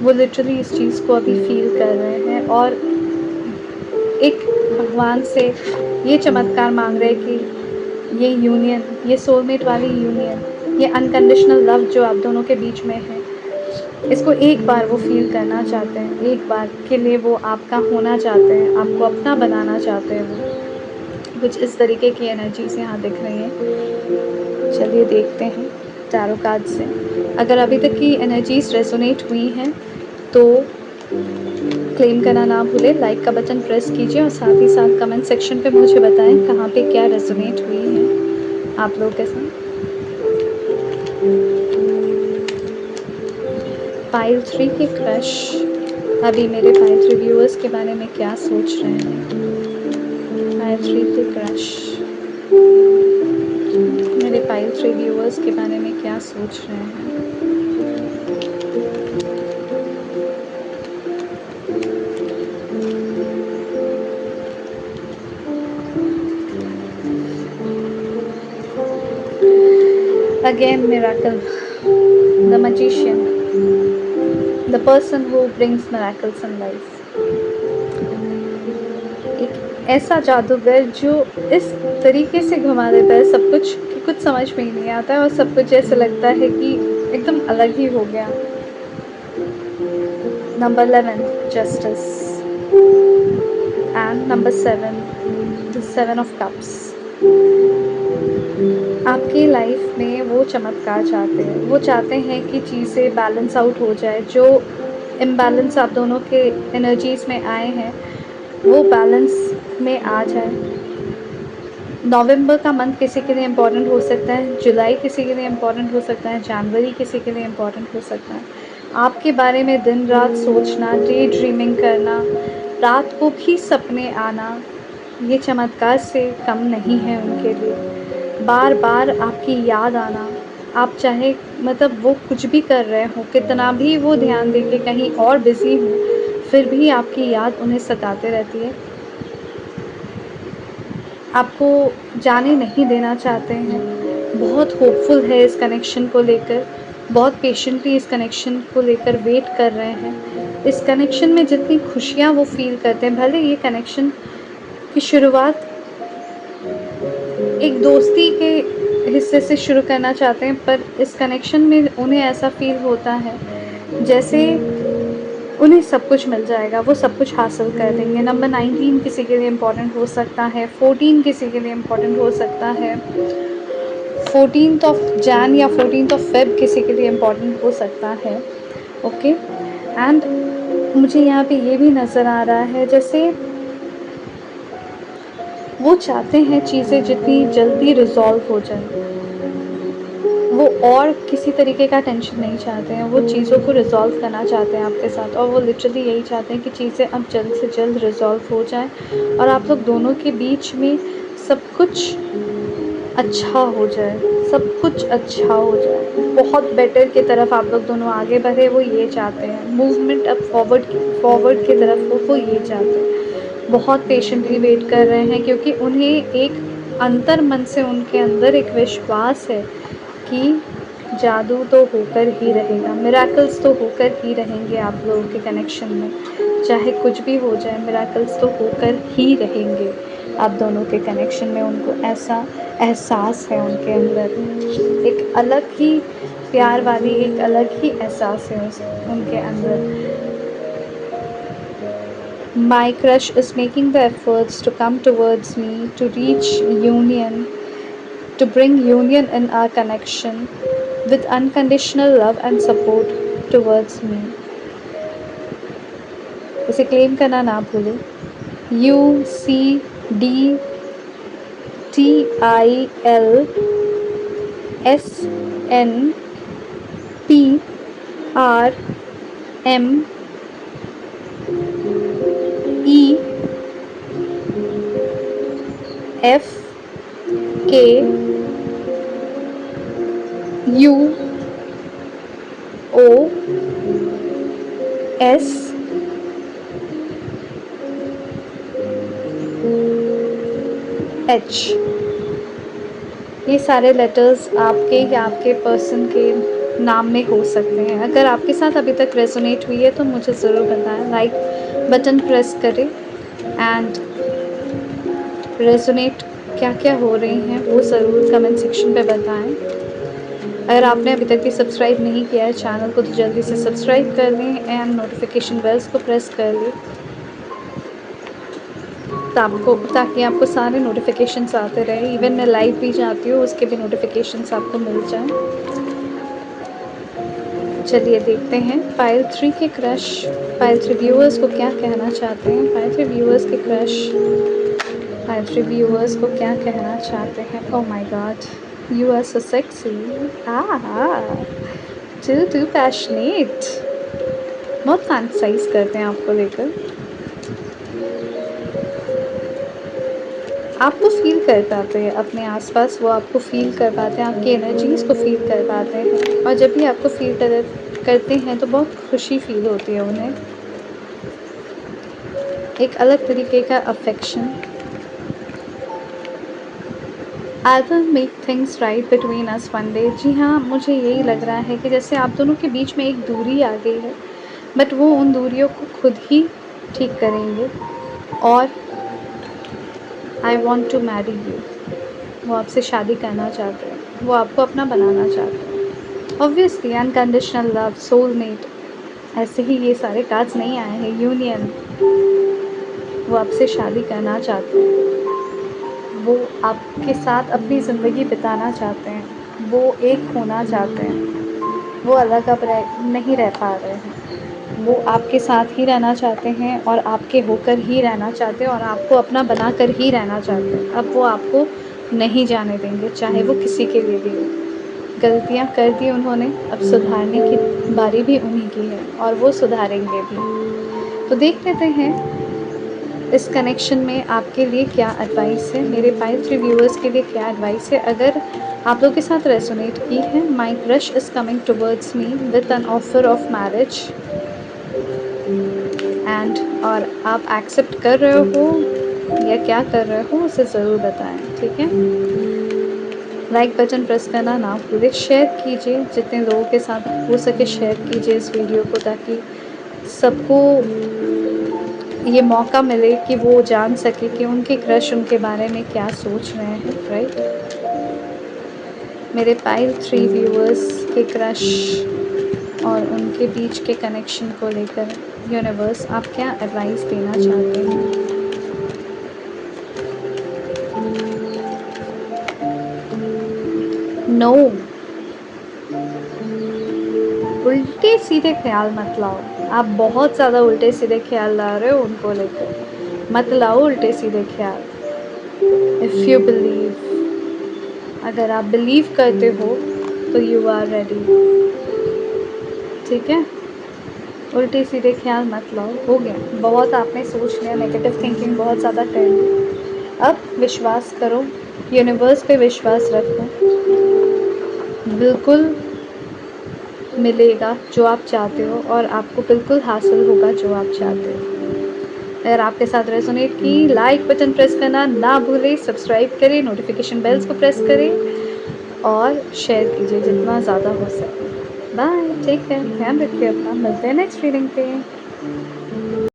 वो लिटरली इस चीज़ को अभी फ़ील कर रहे हैं, और एक भगवान से ये चमत्कार मांग रहे हैं कि ये यूनियन, ये सोलमेट वाली यूनियन, ये अनकंडीशनल लव जो आप दोनों के बीच में है, इसको एक बार वो फ़ील करना चाहते हैं। एक बार के लिए वो आपका होना चाहते हैं, आपको अपना बनाना चाहते हैं। वो कुछ इस तरीके की एनर्जीज़ यहाँ दिख रही हैं। चलिए देखते हैं टैरो कार्ड से। अगर अभी तक की एनर्जीज़ रेजोनेट हुई हैं तो क्लेम करना ना भूलें, लाइक का बटन प्रेस कीजिए, और साथ ही साथ कमेंट सेक्शन पे मुझे बताएं कहाँ पे क्या रेजोनेट हुई है आप लोगों के साथ। पाइल 3 की क्रश, अभी मेरे फाइल रिव्यूअर्स के बारे में क्या सोच रहे हैं। फाइल 3 के क्रश मेरे फाइल रिव्यूअर्स के बारे में क्या सोच रहे हैं। Again, miracle. The magician. The person who brings miracles in life. एक ऐसा जादूगर जो इस तरीके से घुमा देता है सब कुछ कि कुछ समझ में ही नहीं आता है और सब कुछ ऐसे लगता है कि एकदम अलग ही हो गया। Number 11 justice and number 7 the 7 of cups. आपकी लाइफ में वो चमत्कार चाहते हैं, वो चाहते हैं कि चीज़ें बैलेंस आउट हो जाए, जो इम्बैलेंस आप दोनों के एनर्जीज़ में आए हैं वो बैलेंस में आ जाए। नवंबर का मंथ किसी के लिए इम्पोर्टेंट हो सकता है, जुलाई किसी के लिए इम्पोर्टेंट हो सकता है, जनवरी किसी के लिए इम्पोर्टेंट हो सकता है। आपके बारे में दिन रात सोचना, डे ड्रीमिंग करना, रात को भी सपने आना, ये चमत्कार से कम नहीं है उनके लिए। बार बार आपकी याद आना, आप चाहे मतलब वो कुछ भी कर रहे हो, कितना भी वो ध्यान देके कहीं और बिज़ी हो, फिर भी आपकी याद उन्हें सताते रहती है। आपको जाने नहीं देना चाहते हैं, बहुत होपफुल है इस कनेक्शन को लेकर, बहुत पेशेंटली इस कनेक्शन को लेकर वेट कर रहे हैं। इस कनेक्शन में जितनी खुशियाँ वो फ़ील करते हैं, भले ये कनेक्शन की शुरुआत एक दोस्ती के हिस्से से शुरू करना चाहते हैं, पर इस कनेक्शन में उन्हें ऐसा फ़ील होता है जैसे उन्हें सब कुछ मिल जाएगा, वो सब कुछ हासिल कर देंगे। नंबर 19 किसी के लिए इम्पोर्टेंट हो सकता है, 14 किसी के लिए इम्पोर्टेंट हो सकता है, 14th ऑफ जैन या 14th ऑफ फेब किसी के लिए इम्पोर्टेंट हो सकता है। ओके, एंड मुझे यहाँ पे ये भी नज़र आ रहा है जैसे वो चाहते हैं चीज़ें जितनी जल्दी रिजॉल्व हो जाए, वो और किसी तरीके का टेंशन नहीं चाहते हैं, वो चीज़ों को रिज़ॉल्व करना चाहते हैं आपके साथ, और वो लिटरली यही चाहते हैं कि चीज़ें अब जल्द से जल्द रिज़ॉल्व हो जाएं और आप लोग दोनों के बीच में सब कुछ अच्छा हो जाए, सब कुछ अच्छा हो जाए, बहुत बेटर की तरफ आप लोग दोनों आगे बढ़े, वो ये चाहते हैं। मूवमेंट अब फॉरवर्ड की तरफ वो ये चाहते हैं। बहुत पेशेंटली वेट कर रहे हैं क्योंकि उन्हें एक अंतर मन से उनके अंदर एक विश्वास है कि जादू तो होकर ही रहेगा, मिराकल्स तो होकर ही रहेंगे आप लोगों के कनेक्शन में, चाहे कुछ भी हो जाए मिराकल्स तो होकर ही रहेंगे आप दोनों के कनेक्शन में। उनको ऐसा एहसास है उनके अंदर, एक अलग ही प्यार वाली एक अलग ही एहसास है उनके अंदर। My crush is making the efforts to come towards me, to reach union, to bring union in our connection with unconditional love and support towards me. इसे क्लेम करना ना भूलें। UCLEFKUOS, ये सारे लेटर्स आपके या आपके पर्सन के नाम में हो सकते हैं। अगर आपके साथ अभी तक रेजोनेट हुई है तो मुझे ज़रूर बताएं, लाइक बटन प्रेस करें एंड रेजोनेट क्या क्या हो रही हैं वो ज़रूर कमेंट सेक्शन पे बताएं। अगर आपने अभी तक भी सब्सक्राइब नहीं किया है चैनल को तो जल्दी से सब्सक्राइब कर लें एंड नोटिफिकेशन बेल्स को प्रेस कर लें ताकि आपको सारे नोटिफिकेशंस आते रहे। इवन मैं लाइव भी जाती हूँ उसके भी नोटिफिकेशंस आपको मिल जाएं। चलिए देखते हैं फाइल 3 के क्रश, फाइल 3 व्यूअर्स को क्या कहना चाहते हैं। फाइल 3 व्यूअर्स के क्रश फाइल 3 व्यूअर्स को क्या कहना चाहते हैं। Oh my God, you are so sexy, too passionate, बहुत फैंटसाइज़ करते हैं आपको लेकर। आपको फ़ील कर पाते हैं अपने आस-पास, वो आपको फ़ील कर पाते हैं, आपकी एनर्जीज़ को फ़ील कर पाते हैं और जब भी आपको फ़ील करते हैं तो बहुत खुशी फ़ील होती है उन्हें। एक अलग तरीके का affection. I will make things right between us one day. जी हाँ, मुझे यही लग रहा है कि जैसे आप दोनों के बीच में एक दूरी आ गई है, बट वो उन दूरियों को खुद ही ठीक करेंगे और I want to marry you. वो आपसे शादी करना चाहते हैं, वो आपको अपना बनाना चाहते हैं। ऑब्वियसली अनकंडीशनल लव, सोलमेट, ऐसे ही ये सारे कार्ड्स नहीं आए हैं। यूनियन, वो आपसे शादी करना चाहते हैं, वो आपके साथ अपनी ज़िंदगी बिताना चाहते हैं, वो एक होना चाहते हैं, वो अलग अब नहीं रह पा रहे हैं। वो आपके साथ ही रहना चाहते हैं और आपके होकर ही रहना चाहते हैं और आपको अपना बनाकर ही रहना चाहते हैं। अब वो आपको नहीं जाने देंगे, चाहे वो किसी के लिए भी हो। गलतियाँ कर दी उन्होंने, अब सुधारने की बारी भी उन्हीं की है और वो सुधारेंगे भी। तो देख लेते हैं इस कनेक्शन में आपके लिए क्या एडवाइस है, मेरे पाइल 3 व्यूअर्स के लिए क्या एडवाइस है। अगर आप लोग के साथ रेजोनेट की है, my crush is coming towards me with an offer of marriage and, और आप एक्सेप्ट कर रहे हो या क्या कर रहे हो उसे ज़रूर बताएं, ठीक है। लाइक बटन प्रेस करना ना भूलें, शेयर कीजिए, जितने लोगों के साथ हो सके शेयर कीजिए इस वीडियो को, ताकि सबको ये मौका मिले कि वो जान सके कि उनके क्रश उनके बारे में क्या सोच रहे हैं, राइट। मेरे पाइल 3 व्यूअर्स के क्रश और उनके बीच के कनेक्शन को लेकर यूनिवर्स आप क्या एडवाइस देना चाहते हैं। नो, उल्टे सीधे ख्याल मत लाओ। आप बहुत ज़्यादा उल्टे सीधे ख्याल ला रहे हो उनको लेकर, मत लाओ उल्टे सीधे ख्याल। इफ़ यू बिलीव, अगर आप बिलीव करते हो तो यू आर रेडी, ठीक है। उल्टे सीधे ख्याल मत लाओ, हो गया बहुत, आपने सोच लिया, नेगेटिव थिंकिंग बहुत ज़्यादा कर ली। अब विश्वास करो, यूनिवर्स पे विश्वास रखो, बिल्कुल मिलेगा जो आप चाहते हो और आपको बिल्कुल हासिल होगा जो आप चाहते हो। अगर आपके साथ रेजोनेट की, लाइक बटन प्रेस करना ना भूलें, सब्सक्राइब करें, नोटिफिकेशन बेल्स को प्रेस करें और शेयर कीजिए जितना ज़्यादा हो सके। बाय, टेक केयर, ध्यान रखिए अपना, मिलते हैं नेक्स्ट रीडिंग पे।